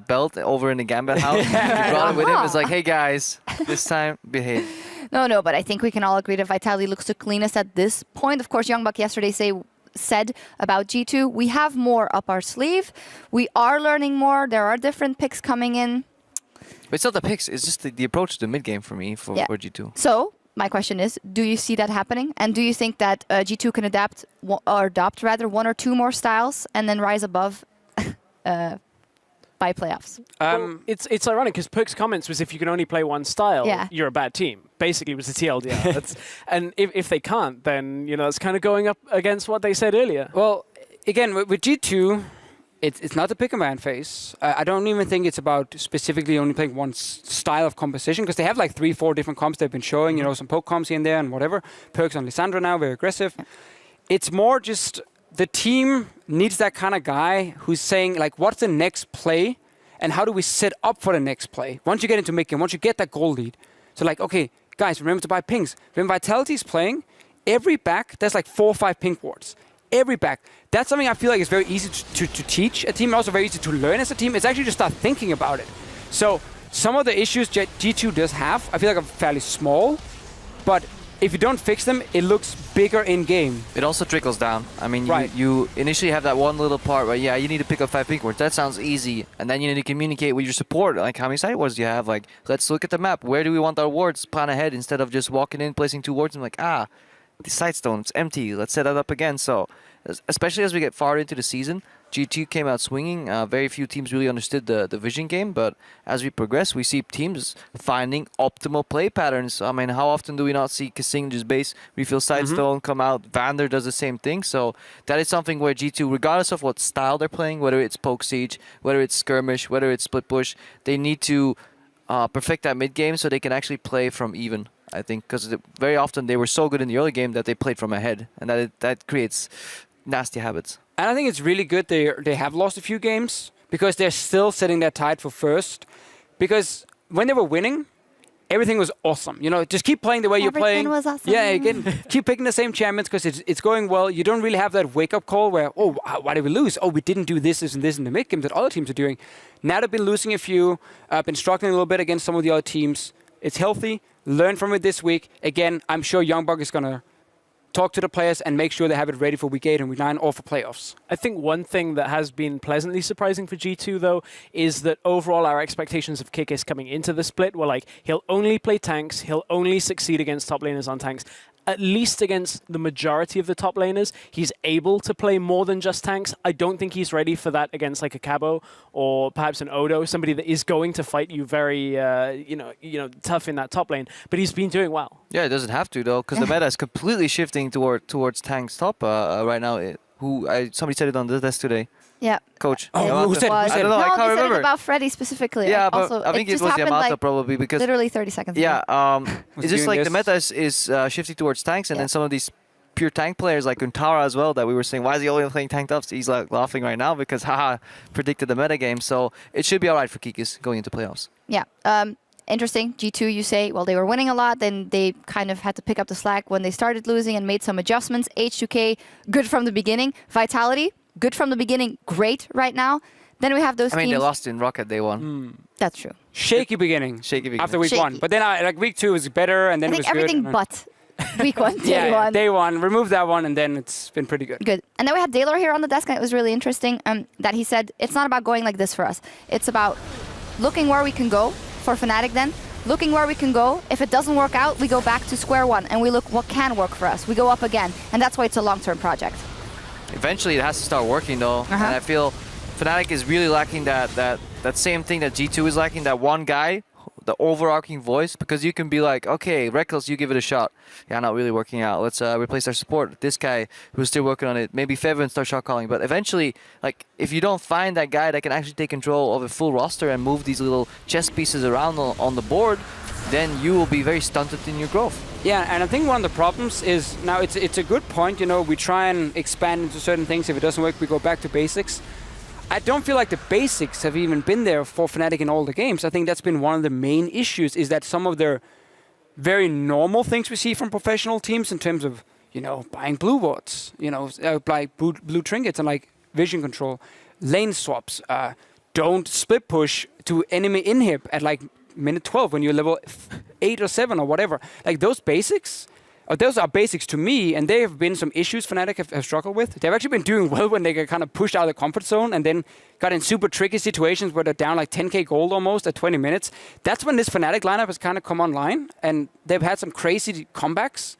belt over in the Gambit house. He brought it with him. It's like, hey guys, this time behave. No, but I think we can all agree that Vitality looks the cleanest at this point. Of course, Youngbuck yesterday said about G2, we have more up our sleeve. We are learning more. There are different picks coming in. But it's not the picks, it's just the approach to the mid-game for me, for G2. So, my question is, do you see that happening? And do you think that G2 can adopt 1 or 2 more styles and then rise above by playoffs? Well, it's ironic, because Perk's comments was if you can only play one style, you're a bad team. Basically, it was a TLDR. And if they can't, then that's kind of going up against what they said earlier. Well, again, with G2... It's not the pick a man phase. I don't even think it's about specifically only playing one style of composition, because they have like 3-4 different comps they've been showing, some poke comps here and there and whatever. Perks on Lissandra now, very aggressive. It's more just the team needs that kind of guy who's saying, like, what's the next play and how do we set up for the next play? Once you get into mid-game, once you get that goal lead. So like, okay, guys, remember to buy pings. When Vitality's playing, every back, there's like 4 or 5 ping wards. Every back. That's something I feel like is very easy to teach a team, and also very easy to learn as a team. It's actually just start thinking about it. So some of the issues G2 does have, I feel like are fairly small, but if you don't fix them, it looks bigger in game. It also trickles down. I mean, you initially have that one little part where, you need to pick up 5 pink wards. That sounds easy. And then you need to communicate with your support. Like, how many side wards do you have? Like, let's look at the map. Where do we want our wards? Plan ahead instead of just walking in, placing 2 wards and like, the sidestone, it's empty. Let's set it up again. So, especially as we get far into the season, G2 came out swinging. Very few teams really understood the vision game, but as we progress, we see teams finding optimal play patterns. I mean, how often do we not see Kasing just base, refill sidestone, come out, Vander does the same thing. So that is something where G2, regardless of what style they're playing, whether it's poke siege, whether it's skirmish, whether it's split push, they need to perfect that mid game so they can actually play from even. I think, because very often they were so good in the early game that they played from ahead, and that creates nasty habits. And I think it's really good they have lost a few games, because they're still setting that tide for first. Because when they were winning, everything was awesome. Just keep playing the way you're playing. Everything was awesome. Yeah, again, keep picking the same champions because it's going well. You don't really have that wake-up call where, why did we lose? We didn't do this and this in the mid-game that other teams are doing. Now they've been losing a few, been struggling a little bit against some of the other teams. It's healthy. Learn from it this week. Again, I'm sure Youngbuck is going to talk to the players, and make sure they have it ready for week 8 and week 9 or for playoffs. I think one thing that has been pleasantly surprising for G2, though, is that overall our expectations of Kikis coming into the split were like, he'll only play tanks, he'll only succeed against top laners on tanks. At least against the majority of the top laners, he's able to play more than just tanks. I don't think he's ready for that against like a Cabo or perhaps an Odo, somebody that is going to fight you very, tough in that top lane. But he's been doing well. Yeah, it doesn't have to though, because the meta is completely shifting towards tanks top right now. Somebody said it on the desk today. Yeah. Coach. Oh, who said? I don't know. I can't they said remember. it about Freddy specifically. Yeah, but also, I think it just was happened, Yamato like, probably because literally 30 seconds ago. yeah, it's just doing like this. the meta is shifting towards tanks, and Yeah. then some of these pure tank players like Untara as well that we were saying, why is he only playing tank tops? He's like laughing right now because haha, predicted the meta game. So it should be all right for Kikis going into playoffs. Yeah. Interesting. G2, you say, well, they were winning a lot, then they kind of had to pick up the slack when they started losing and made some adjustments. H2K, good from the beginning. Vitality, good from the beginning, great right now. Then we have those I mean, teams. they lost in Rocket day one. That's true. Shaky beginning. Shaky beginning. After week Shaky. 1. But then week 2 was better, and then I it think was everything good. but week 1, day Yeah, 1. day 1. Remove that one, and then it's been pretty good. Good. And then we had Daylor here on the desk, and it was really interesting that he said, it's not about going like this for us. It's about looking where we can go for Fnatic then. Looking where we can go. If it doesn't work out, we go back to square one, and we look what can work for us. We go up again, and that's why it's a long-term project. Eventually, it has to start working though, and I feel Fnatic is really lacking that same thing that G2 is lacking. That one guy, the overarching voice, because you can be like, okay, Reckless, you give it a shot. Yeah, not really working out. Let's replace our support. This guy who's still working on it. Maybe Fevin start shot calling. But eventually, like, if you don't find that guy that can actually take control of a full roster and move these little chess pieces around on the board, then you will be very stunted in your growth. Yeah, and I think one of the problems is, now it's a good point, we try and expand into certain things. If it doesn't work, we go back to basics. I don't feel like the basics have even been there for Fnatic in all the games. I think that's been one of the main issues, is that some of their very normal things we see from professional teams in terms of, buying blue wards, like blue trinkets and like vision control, lane swaps, don't split push to enemy inhib at like minute 12 when you're level 8 or 7 or whatever. Like those basics, those are basics to me, and they have been some issues Fnatic have struggled with. They've actually been doing well when they get kind of pushed out of the comfort zone and then got in super tricky situations where they're down like 10k gold almost at 20 minutes. That's when this Fnatic lineup has kind of come online, and they've had some crazy comebacks.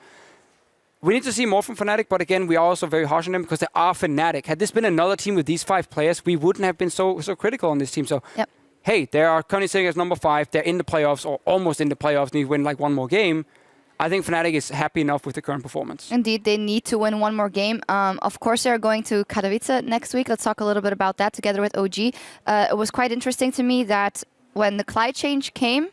We need to see more from Fnatic, but again, we are also very harsh on them because they are Fnatic. Had this been another team with these 5 players, we wouldn't have been so critical on this team. So, hey, they are currently sitting as number 5. They're in the playoffs or almost in the playoffs, and you win like one more game. I think Fnatic is happy enough with the current performance. Indeed, they need to win one more game. Of course, they're going to Katowice next week. Let's talk a little bit about that together with OG. It was quite interesting to me that when the Clyde change came,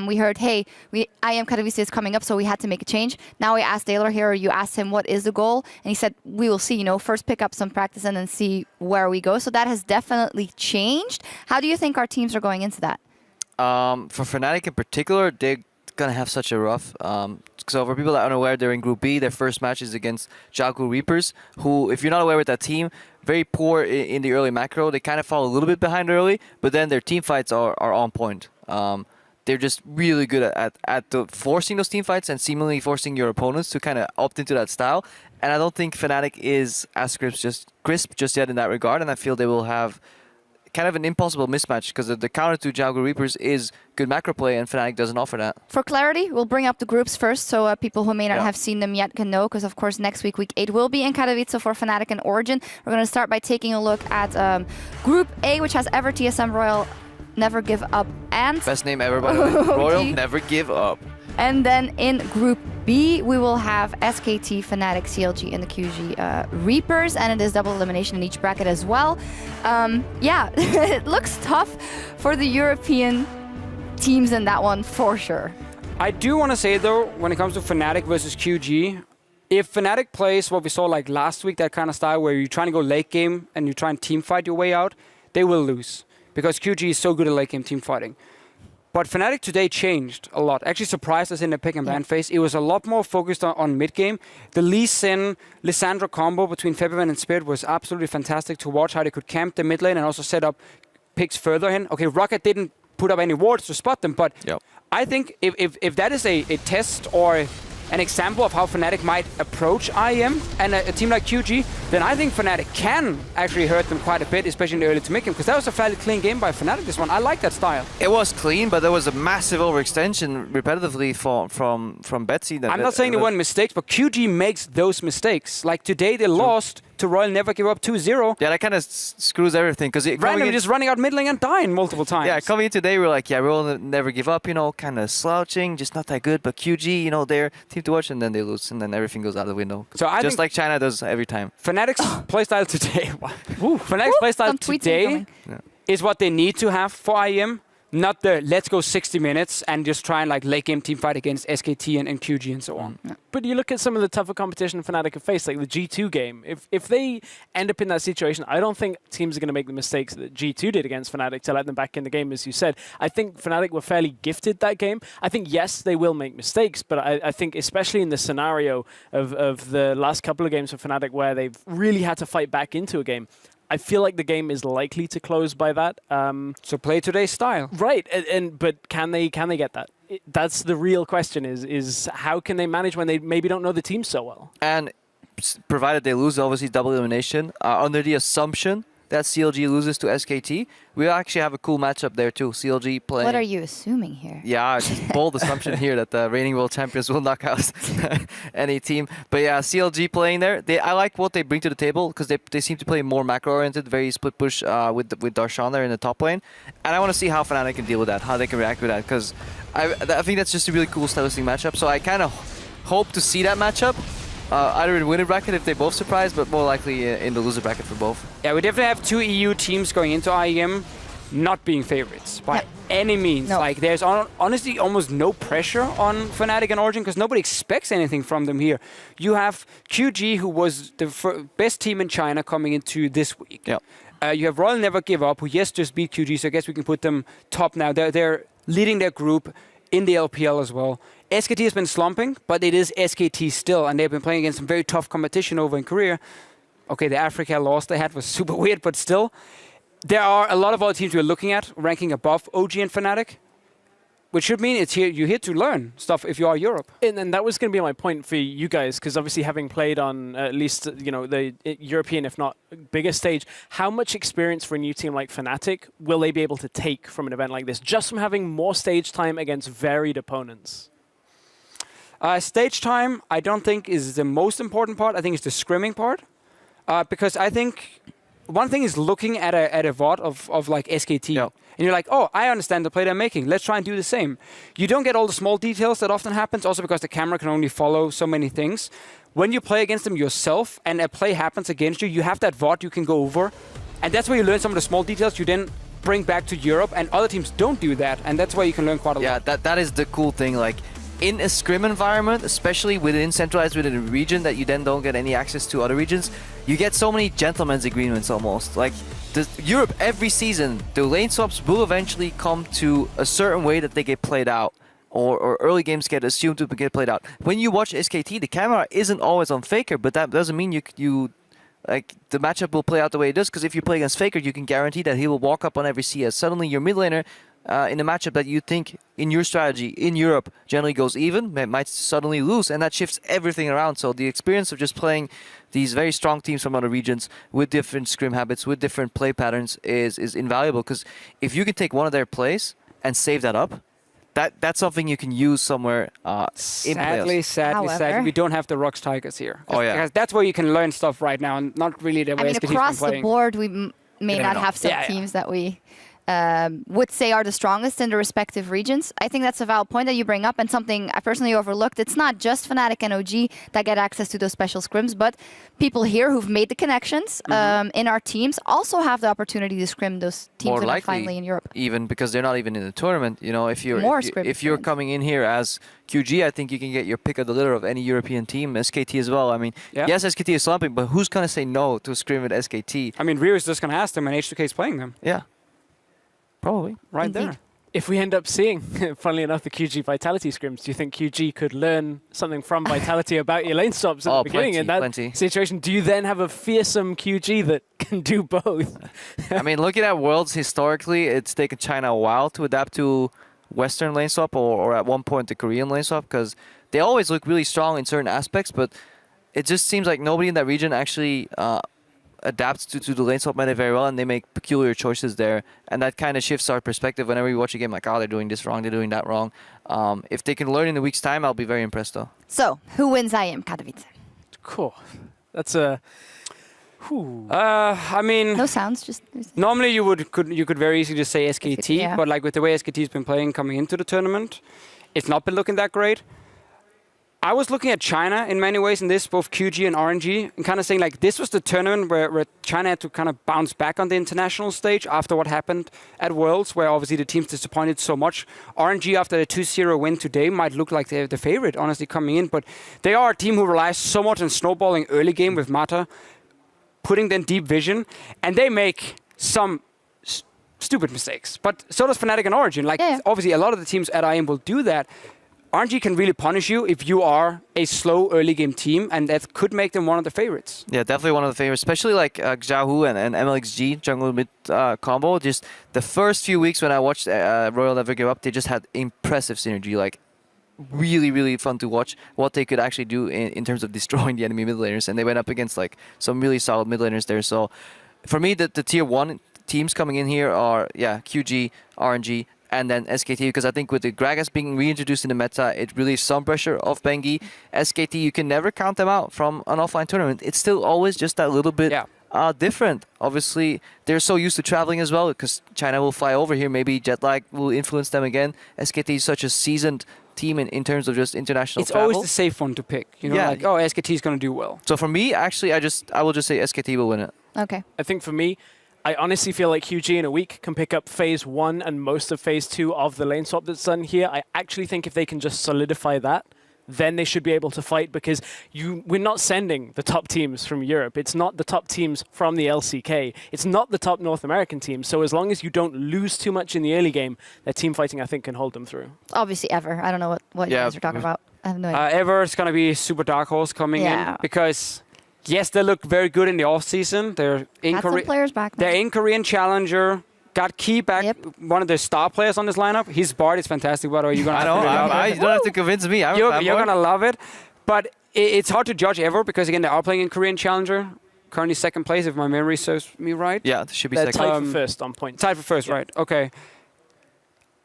we heard, hey, IM Katowice is coming up, so we had to make a change. Now we asked Daylor here, you asked him what is the goal, and he said, we will see, first pick up some practice and then see where we go. So that has definitely changed. How do you think our teams are going into that? For Fnatic in particular, they're gonna have such a rough. So for people that are unaware, they're in Group B. Their first match is against Jagu Reapers, who, if you're not aware with that team, very poor in the early macro. They kind of fall a little bit behind early, but then their team fights are on point. They're just really good at forcing those team fights and seemingly forcing your opponents to kind of opt into that style. And I don't think Fnatic is as crisp just yet in that regard, and I feel they will have kind of an impossible mismatch because the counter to Jagu Reapers is good macro play, and Fnatic doesn't offer that. For clarity, we'll bring up the groups first, so people who may not have seen them yet can know, because of course next week, week 8, will be in Katowice for Fnatic and Origin. We're going to start by taking a look at Group A, which has Ever, TSM, Royal, Never Give Up, and... Best name ever, by the way. Royal, Never Give Up. And then in Group B, we will have SKT, Fnatic, CLG, and the QG Reapers, and it is double elimination in each bracket as well. It looks tough for the European teams in that one, for sure. I do want to say, though, when it comes to Fnatic versus QG, if Fnatic plays what we saw like last week, that kind of style where you're trying to go late game and you try and team fight your way out, they will lose, because QG is so good at late game team fighting. But Fnatic today changed a lot. Actually surprised us in the pick and ban phase. It was a lot more focused on mid game. The Lee Sin, Lissandra combo between Febivan and Spirit was absolutely fantastic to watch how they could camp the mid lane and also set up picks further in. Okay, Rocket didn't put up any wards to spot them, but I think if that is a test or an example of how Fnatic might approach IEM and a team like QG, then I think Fnatic can actually hurt them quite a bit, especially in the early to mid game, because that was a fairly clean game by Fnatic, this one. I like that style. It was clean, but there was a massive overextension repetitively from Betsy. I'm not saying they weren't mistakes, but QG makes those mistakes. Like today they lost to Royal Never Give Up 2-0. Yeah, that kind of screws everything. Because randomly just running out mid lane and dying multiple times. Yeah, coming in today, we're like, yeah, Royal Never Give Up, you know, kind of slouching, just not that good. But QG, you know, they're team to watch, and then they lose, and then everything goes out the window. So I just like China does every time. Fnatic's playstyle today, Fnatic's playstyle today is what they need to have for IEM. Not the let's go 60 minutes and just try and like late game team fight against SKT and QG and so on. But you look at some of the tougher competition Fnatic have faced, like the G2 game. If they end up in that situation, I don't think teams are going to make the mistakes that G2 did against Fnatic to let them back in the game, as you said. I think Fnatic were fairly gifted that game. I think, yes, they will make mistakes, but I think especially in the scenario of the last couple of games for Fnatic where they've really had to fight back into a game, I feel like the game is likely to close by that. So play today's style. Right, but can they get that? That's the real question is how can they manage when they maybe don't know the team so well? And provided they lose, obviously double elimination, under the assumption that CLG loses to SKT, we actually have a cool matchup there too. CLG playing. What are you assuming here? Yeah, it's just bold assumption here that the reigning world champions will knock out any team. But yeah, CLG playing there. I like what they bring to the table because they seem to play more macro-oriented, very split push with Darshan there in the top lane. And I want to see how Fnatic can deal with that, how they can react with that, because I think that's just a really cool stylistic matchup. So I kind of hope to see that matchup. Either in winner bracket if they both surprise, but more likely in the loser bracket for both. Yeah, we definitely have two EU teams going into IEM not being favorites by any means. No. Like there's honestly almost no pressure on Fnatic and Origin because nobody expects anything from them here. You have QG, who was the best team in China coming into this week. Yep. You have Royal Never Give Up, who just beat QG, so I guess we can put them top now. They're leading their group in the LPL as well. SKT has been slumping, but it is SKT still, and they've been playing against some very tough competition over in Korea. Okay, the Africa loss they had was super weird, but still. There are a lot of other teams we're looking at ranking above OG and Fnatic, which should mean you're here to learn stuff if you are Europe. And that was going to be my point for you guys, because obviously having played on at least the European, if not bigger stage, how much experience for a new team like Fnatic will they be able to take from an event like this, just from having more stage time against varied opponents? Stage time, I don't think is the most important part. I think it's the scrimming part, because I think one thing is looking at a VOD of like SKT, and you're like, oh, I understand the play they're making. Let's try and do the same. You don't get all the small details that often happens, also because the camera can only follow so many things. When you play against them yourself and a play happens against you, you have that VOD you can go over, and that's where you learn some of the small details you then bring back to Europe, and other teams don't do that, and that's where you can learn quite a lot. Yeah, that is the cool thing. Like, in a scrim environment, especially centralized within a region that you then don't get any access to other regions, you get so many gentlemen's agreements almost. Like, Europe, every season, the lane swaps will eventually come to a certain way that they get played out, or early games get assumed to get played out. When you watch SKT, the camera isn't always on Faker, but that doesn't mean you like the matchup will play out the way it does, because if you play against Faker, you can guarantee that he will walk up on every CS. Suddenly, your mid laner, in a matchup that you think in your strategy in Europe generally goes even, might suddenly lose, and that shifts everything around. So the experience of just playing these very strong teams from other regions with different scrim habits, with different play patterns is invaluable, because if you can take one of their plays and save that up, that's something you can use somewhere Sadly, we don't have the Rocks Tigers here. Oh yeah, because that's where you can learn stuff right now, and not really the way SKT's been across the playing. board, we may not have some teams that we would say are the strongest in the respective regions. I think that's a valid point that you bring up, and something I personally overlooked. It's not just Fnatic and OG that get access to those special scrims, but people here who've made the connections in our teams also have the opportunity to scrim those teams that are finally in Europe. Even because they're not even in the tournament. You know, if you're coming in here as QG, I think you can get your pick of the litter of any European team. SKT as well. I mean, yes, SKT is slumping, but who's gonna say no to a scrim with SKT? I mean, Rio is just gonna ask them, and H2K is playing them. Yeah. Probably. Right there. If we end up seeing, funnily enough, the QG Vitality scrims, do you think QG could learn something from Vitality about your lane stops at the beginning? In that situation, do you then have a fearsome QG that can do both? I mean, looking at Worlds historically, it's taken China a while to adapt to Western lane swap, or at one point the Korean lane swap, because they always look really strong in certain aspects, but it just seems like nobody in that region actually adapts to the lane swap meta very well, and they make peculiar choices there, and that kind of shifts our perspective whenever we watch a game. Like, oh, they're doing this wrong, they're doing that wrong. If they can learn in a week's time, I'll be very impressed though. So, who wins IM Katowice? Cool. That's a... I mean, No sounds, just... normally you could very easily just say SKT, yeah. but like with the way SKT's been playing coming into the tournament, it's not been looking that great. I was looking at China in many ways in this, both QG and RNG, and kind of saying like this was the tournament where China had to kind of bounce back on the international stage after what happened at Worlds, where obviously the teams disappointed so much. RNG, after the 2-0 win today, might look like they're the favorite, honestly, coming in, but they are a team who relies so much on snowballing early game with Mata, putting them deep vision, and they make some stupid mistakes. But so does Fnatic and Origin. Like, obviously, a lot of the teams at IM will do that. RNG can really punish you if you are a slow early game team, and that could make them one of the favorites. Yeah, definitely one of the favorites, especially like Xiaohu and MLXG, jungle mid combo. Just the first few weeks when I watched Royal Never Give Up, they just had impressive synergy. Like, really, really fun to watch what they could actually do in terms of destroying the enemy mid laners, and they went up against like some really solid mid laners there. So for me, the tier 1 teams coming in here are QG, RNG, and then SKT, because I think with the Gragas being reintroduced in the meta, it relieves some pressure off Bengi. SKT, you can never count them out from an offline tournament. It's still always just that little bit different. Obviously, they're so used to traveling as well, because China will fly over here. Maybe jet lag will influence them again. SKT is such a seasoned team in terms of just international travel. It's always the safe one to pick. You know, like, oh, SKT is going to do well. So for me, actually, I will just say SKT will win it. Okay. I think for me, I honestly feel like QG in a week can pick up phase 1 and most of phase 2 of the lane swap that's done here. I actually think if they can just solidify that, then they should be able to fight, because we're not sending the top teams from Europe. It's not the top teams from the LCK. It's not the top North American teams. So as long as you don't lose too much in the early game, their team fighting, I think, can hold them through. Obviously, Ever. I don't know what you guys are talking about. I have no idea. Ever is going to be super dark horse coming in, because... yes, they look very good in the off-season. They're in players back now. They're in Korean Challenger. Got Key back, one of the star players on this lineup. His Bard is fantastic, by the way. You're gonna you don't have to convince me. You're going to love it. But it's hard to judge Ever, because, again, they are playing in Korean Challenger. Currently second place, if my memory serves me right. Yeah, they should be They're second. tied for first on points. Tied for first, right. Okay.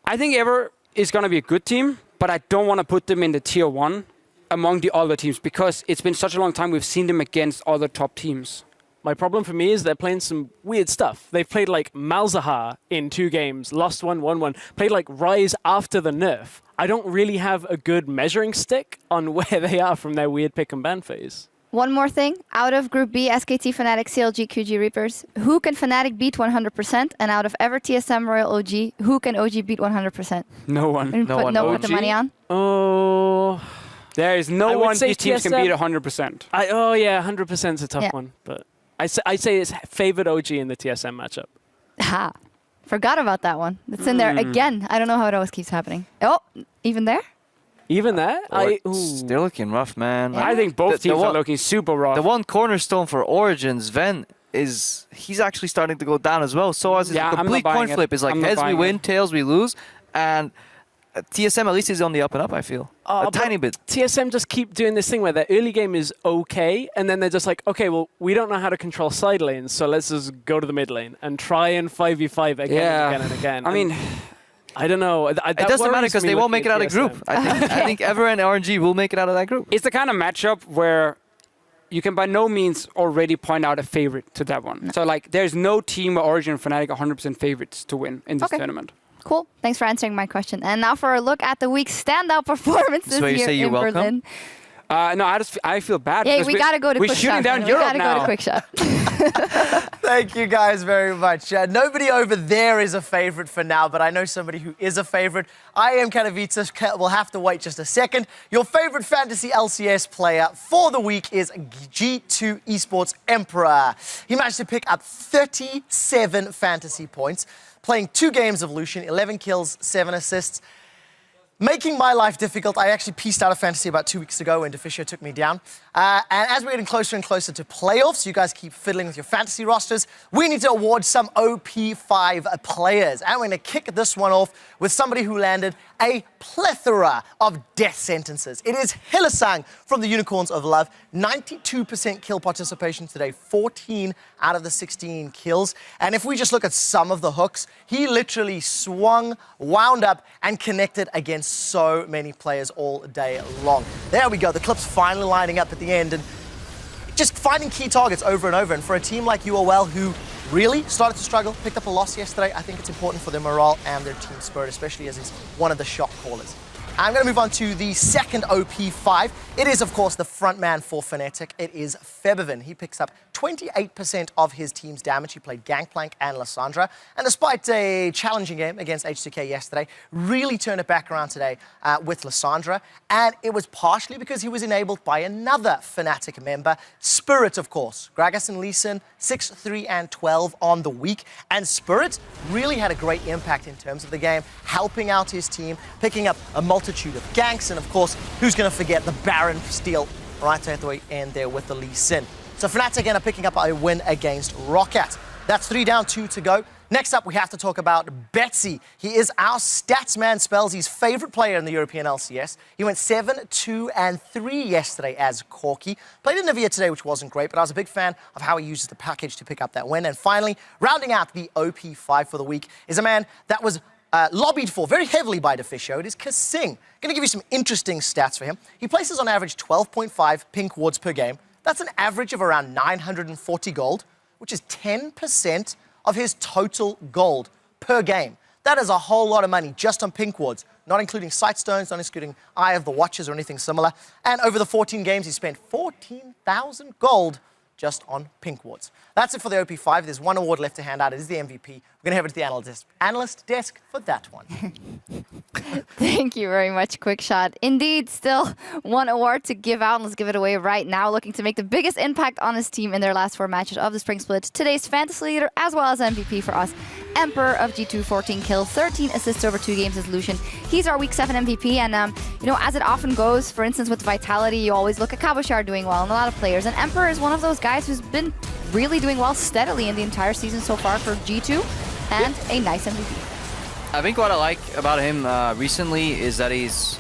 I think Ever is going to be a good team, but I don't want to put them in the tier 1 among the other teams, because it's been such a long time we've seen them against other top teams. My problem for me is they're playing some weird stuff. They've played like Malzahar in 2 games, lost 1, won 1, played like Ryze after the nerf. I don't really have a good measuring stick on where they are from their weird pick and ban phase. One more thing. Out of Group B, SKT, Fnatic, CLG, QG, Reapers, who can Fnatic beat 100%? And out of Ever, TSM, Royal, OG, who can OG beat 100%? No one. Put the money on? Oh... there is no one these teams TSM. can beat 100%. 100% is a tough one. But I say it's favored OG in the TSM matchup. Ha. Forgot about that one. It's in there again. I don't know how it always keeps happening. Oh, even there? Even there? They're looking rough, man. Yeah. I think both teams are looking super rough. The one cornerstone for Origin, Sven, he's actually starting to go down as well. So as a complete coin flip. It's like heads we win, tails we lose. And TSM at least is on the up and up, I feel. A tiny bit. TSM just keep doing this thing where their early game is okay, and then they're just like, okay, well, we don't know how to control side lanes, so let's just go to the mid lane and try and 5v5 again and again and again. I mean... I don't know. It doesn't matter, because they won't make it out of the group. I think Ever and RNG will make it out of that group. It's the kind of matchup where you can by no means already point out a favorite to that one. So, like, there's no team where Origin and Fnatic are 100% favorites to win in this tournament. Cool. Thanks for answering my question. And now for a look at the week's standout performances here in Berlin. No, I feel bad. Yeah, we got to go to we're quick shooting shot. down We Europe got to now. go to quick shot. Thank you guys very much. Nobody over there is a favorite for now, but I know somebody who is a favorite. IM Katowice will have to wait just a second. Your favorite fantasy LCS player for the week is G2 Esports Emperor. He managed to pick up 37 fantasy points, playing 2 games of Lucian, 11 kills, 7 assists. Making my life difficult. I actually pieced out of fantasy about 2 weeks ago when Deficio took me down. And as we're getting closer and closer to playoffs, you guys keep fiddling with your fantasy rosters. We need to award some OP5 players. And we're going to kick this one off with somebody who landed a plethora of death sentences. It is Hylissang from the Unicorns of Love. 92% kill participation today, 14 out of the 16 kills. And if we just look at some of the hooks, he literally swung, wound up, and connected against so many players all day long. There we go, the clip's finally lining up at the end, and just finding key targets over and over. And for a team like UOL, who really started to struggle, picked up a loss yesterday, I think it's important for their morale and their team spirit, especially as he's one of the shot callers. I'm going to move on to the second OP5. It is, of course, the front man for Fnatic. It is Febiven. He picks up 28% of his team's damage. He played Gangplank and Lissandra. And despite a challenging game against H2K yesterday, really turned it back around today with Lissandra. And it was partially because he was enabled by another Fnatic member, Spirit, of course. Gragas and Lee Sin, 6, 3, and 12 on the week. And Spirit really had a great impact in terms of the game, helping out his team, picking up a multitude of ganks. And of course, who's going to forget the Baron steal right at the end there with the Lee Sin. So Fnatic end up picking up a win against Roccat. That's 3 down, 2 to go. Next up, we have to talk about Betsy. He is our statsman Spellsy's favorite player in the European LCS. He went 7, 2, and 3 yesterday as Corki. Played in Navia today, which wasn't great, but I was a big fan of how he uses the package to pick up that win. And finally, rounding out the OP5 for the week is a man that was lobbied for very heavily by Deficio. It is Kasing. Going to give you some interesting stats for him. He places on average 12.5 pink wards per game. That's an average of around 940 gold, which is 10% of his total gold per game. That is a whole lot of money just on pink wards, not including sight stones, not including Eye of the Watchers or anything similar. And over the 14 games, he spent 14,000 gold just on pink wards. That's it for the OP5. There's one award left to hand out. It is the MVP. We're going to head over to the analyst desk for that one. Thank you very much, Quick Shot. Indeed, still one award to give out, and let's give it away right now. Looking to make the biggest impact on his team in their last 4 matches of the Spring Split. Today's fantasy leader, as well as MVP for us, Emperor of G2, 14 kills, 13 assists over 2 games as Lucian. He's our Week 7 MVP, and you know, as it often goes, for instance, with Vitality, you always look at Cabochard doing well, and a lot of players, and Emperor is one of those guys who's been really doing well steadily in the entire season so far for G2, and a nice MVP. I think what I like about him recently is that he's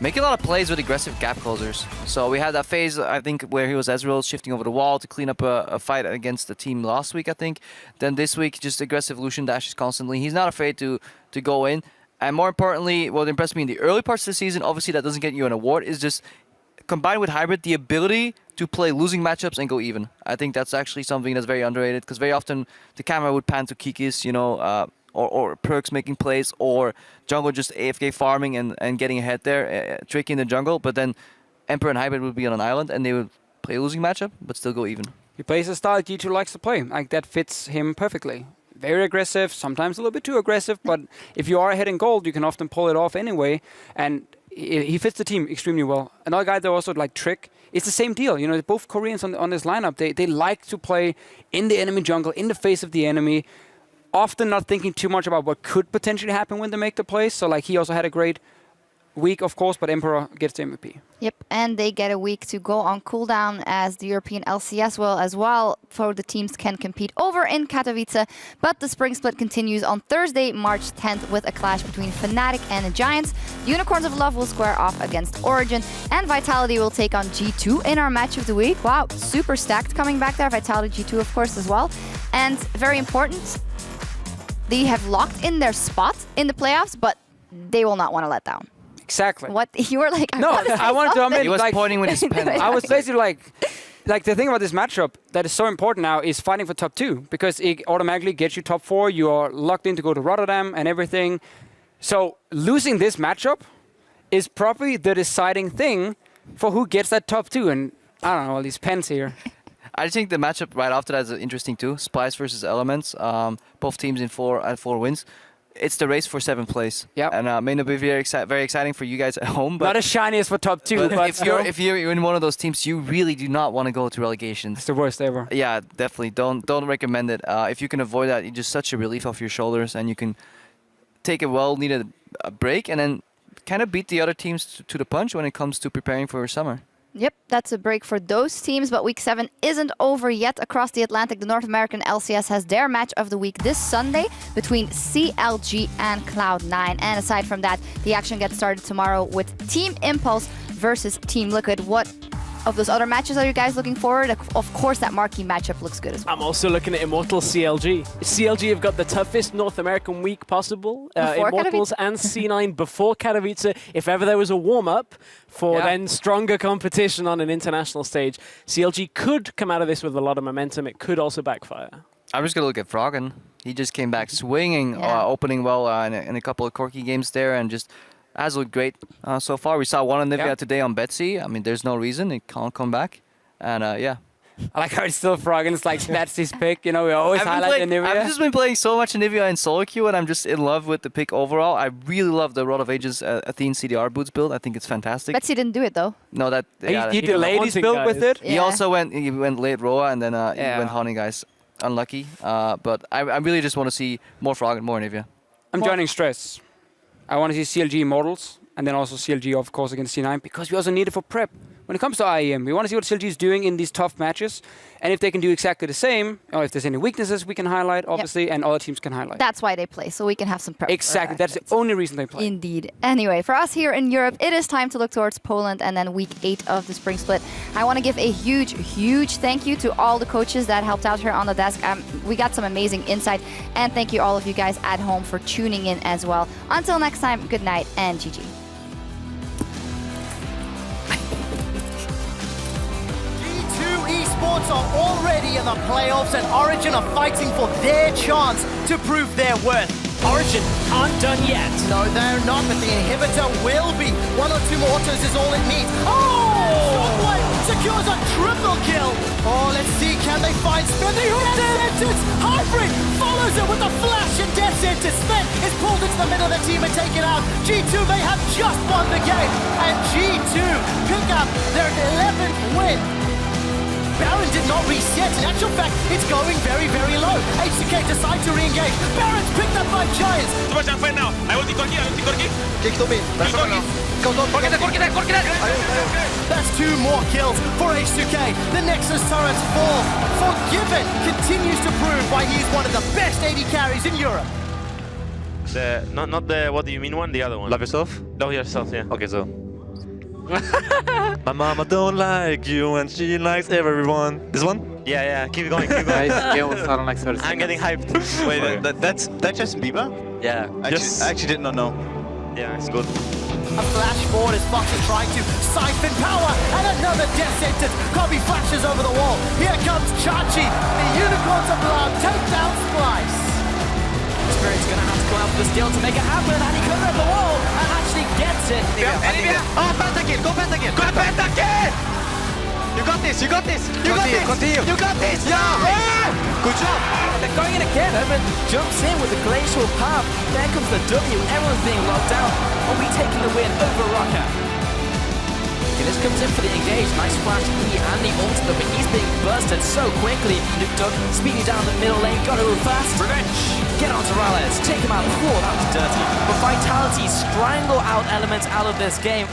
making a lot of plays with aggressive gap closers. So we had that phase, I think, where he was Ezreal shifting over the wall to clean up a fight against the team last week, I think. Then this week, just aggressive Lucian dashes constantly. He's not afraid to go in. And more importantly, what impressed me in the early parts of the season, obviously that doesn't get you an award, is just combined with Hybrid, the ability to play losing matchups and go even. I think that's actually something that's very underrated, because very often the camera would pan to Kikis, you know, or Perks making plays, or jungle just AFK farming and getting ahead there, tricky in the jungle, but then Emperor and Hybrid would be on an island and they would play a losing matchup, but still go even. He plays a style G2 likes to play. Like, that fits him perfectly. Very aggressive, sometimes a little bit too aggressive, but if you are ahead in gold, you can often pull it off anyway, and he fits the team extremely well. Another guy that also like Trick, it's the same deal. You know, both Koreans on this lineup, they like to play in the enemy jungle, in the face of the enemy, often not thinking too much about what could potentially happen when they make the plays. So like, he also had a great week, of course, but Emperor gets the MVP. Yep, and they get a week to go on cooldown, as the European LCS will as well, for the teams can compete over in Katowice. But the Spring Split continues on Thursday, March 10th, with a clash between Fnatic and the Giants. Unicorns of Love will square off against Origin, and Vitality will take on G2 in our match of the week. Wow, super stacked coming back there. Vitality G2, of course, as well. And very important, they have locked in their spot in the playoffs, but they will not want to let down. Exactly. What? You were like, no, I wanted to admit, he was like, pointing with his pen. I was basically like the thing about this matchup that is so important now is fighting for top 2, because it automatically gets you top 4. You are locked in to go to Rotterdam and everything. So losing this matchup is probably the deciding thing for who gets that top 2. And I don't know, all these pens here. I think the matchup right after that is interesting too. Splice versus Elements. Both teams in 4 wins. It's the race for 7th place. Yep. And may not be very exciting for you guys at home. But not as shiny as for top 2. But if you're in one of those teams, you really do not want to go to relegation. It's the worst ever. Yeah, definitely. Don't recommend it. If you can avoid that, it's just such a relief off your shoulders, and you can take a well-needed break and then kind of beat the other teams to the punch when it comes to preparing for summer. Yep, that's a break for those teams, but Week 7 isn't over yet. Across the Atlantic, the North American LCS has their match of the week this Sunday between CLG and Cloud9. And aside from that, the action gets started tomorrow with Team Impulse versus Team Liquid. What of those other matches are you guys looking forward? Of course, that marquee matchup looks good as well. I'm also looking at Immortal CLG. CLG have got the toughest North American week possible. Immortals and C9 before Katowice. If ever there was a warm-up for then stronger competition on an international stage, CLG could come out of this with a lot of momentum. It could also backfire. I'm just going to look at Froggen. He just came back swinging, opening well in a couple of quirky games there, and just has looked great so far. We saw one on Nivea today on Betsy. I mean, there's no reason it can't come back. And yeah. I like how it's still Froggen. It's like Betsy's pick. You know, we always highlight the Nivea. I've just been playing so much Nivea in solo queue, and I'm just in love with the pick overall. I really love the Rod of Ages Athene CDR boots build. I think it's fantastic. Betsy didn't do it though. No, that he delayed his build with it. He also went late Roa, and then he went Honey Guys. Unlucky. But I really just want to see more Froggen, more Nivea. I'm joining Stress. I want to see CLG Immortals, and then also CLG, of course, against C9, because we also need it for prep. When it comes to IEM, we want to see what CLG is doing in these tough matches, and if they can do exactly the same, or if there's any weaknesses we can highlight, obviously, and other teams can highlight. That's why they play, so we can have some prep. Exactly, that's the only reason they play. Indeed. Anyway, for us here in Europe, it is time to look towards Poland and then Week 8 of the Spring Split. I want to give a huge, huge thank you to all the coaches that helped out here on the desk. We got some amazing insight, and thank you all of you guys at home for tuning in as well. Until next time, good night and GG. Esports are already in the playoffs, and Origin are fighting for their chance to prove their worth. Origin aren't done yet. No, they're not, but the inhibitor will be. 1 or 2 more autos is all it needs. Oh! Shockwave secures a triple kill. Oh, let's see, can they find Sven? Death Sentence! Hybrid follows it with a flash, and Death Sentence. Sven is pulled into the middle of the team and taken out. G2 may have just won the game, and G2 pick up their 11th win. Baron did not reset. In actual fact, it's going very, very low. HCK decide to re-engage. Baron's picked up by Giants. Too much fight now. I will take Corki. Kick to me. That's 2 more kills for H2K. The Nexus turrets fall. Forgiven continues to prove why he's one of the best AD carries in Europe. Not the what do you mean one, the other one. Love yourself? Love yourself, yeah. Okay, so. My mama don't like you and she likes everyone. This one? Yeah, keep going, keep going. I'm getting hyped. Wait, that's Justin Bieber? Yeah. I actually did not know. Yeah, it's good. A flash forward as Fox is trying to siphon power, and another death sentence. Kobe flashes over the wall. Here comes Chachi. The Unicorns of Blood take down Splice. Spirit's gonna have to go out for the steal to make it happen, and he comes over the wall and actually gets it. Oh, pentakill! Go pentakill! Go pentakill! You got this! You got this! You got this! Continue! You got this! Yeah! Good job! And they're going in again. Omen jumps in with a glacial path. There comes the W. Everyone's being locked down. Are we taking the win over Rocker? Gillis comes in for the engage. Nice flash. He and the ultimate, but he's being bursted so quickly. Nuke Dog speeding down the middle lane. Gotta move fast. Revenge. Get on to Rales. Take him out. Oh, that was dirty. But Vitality strangle out elements out of this game.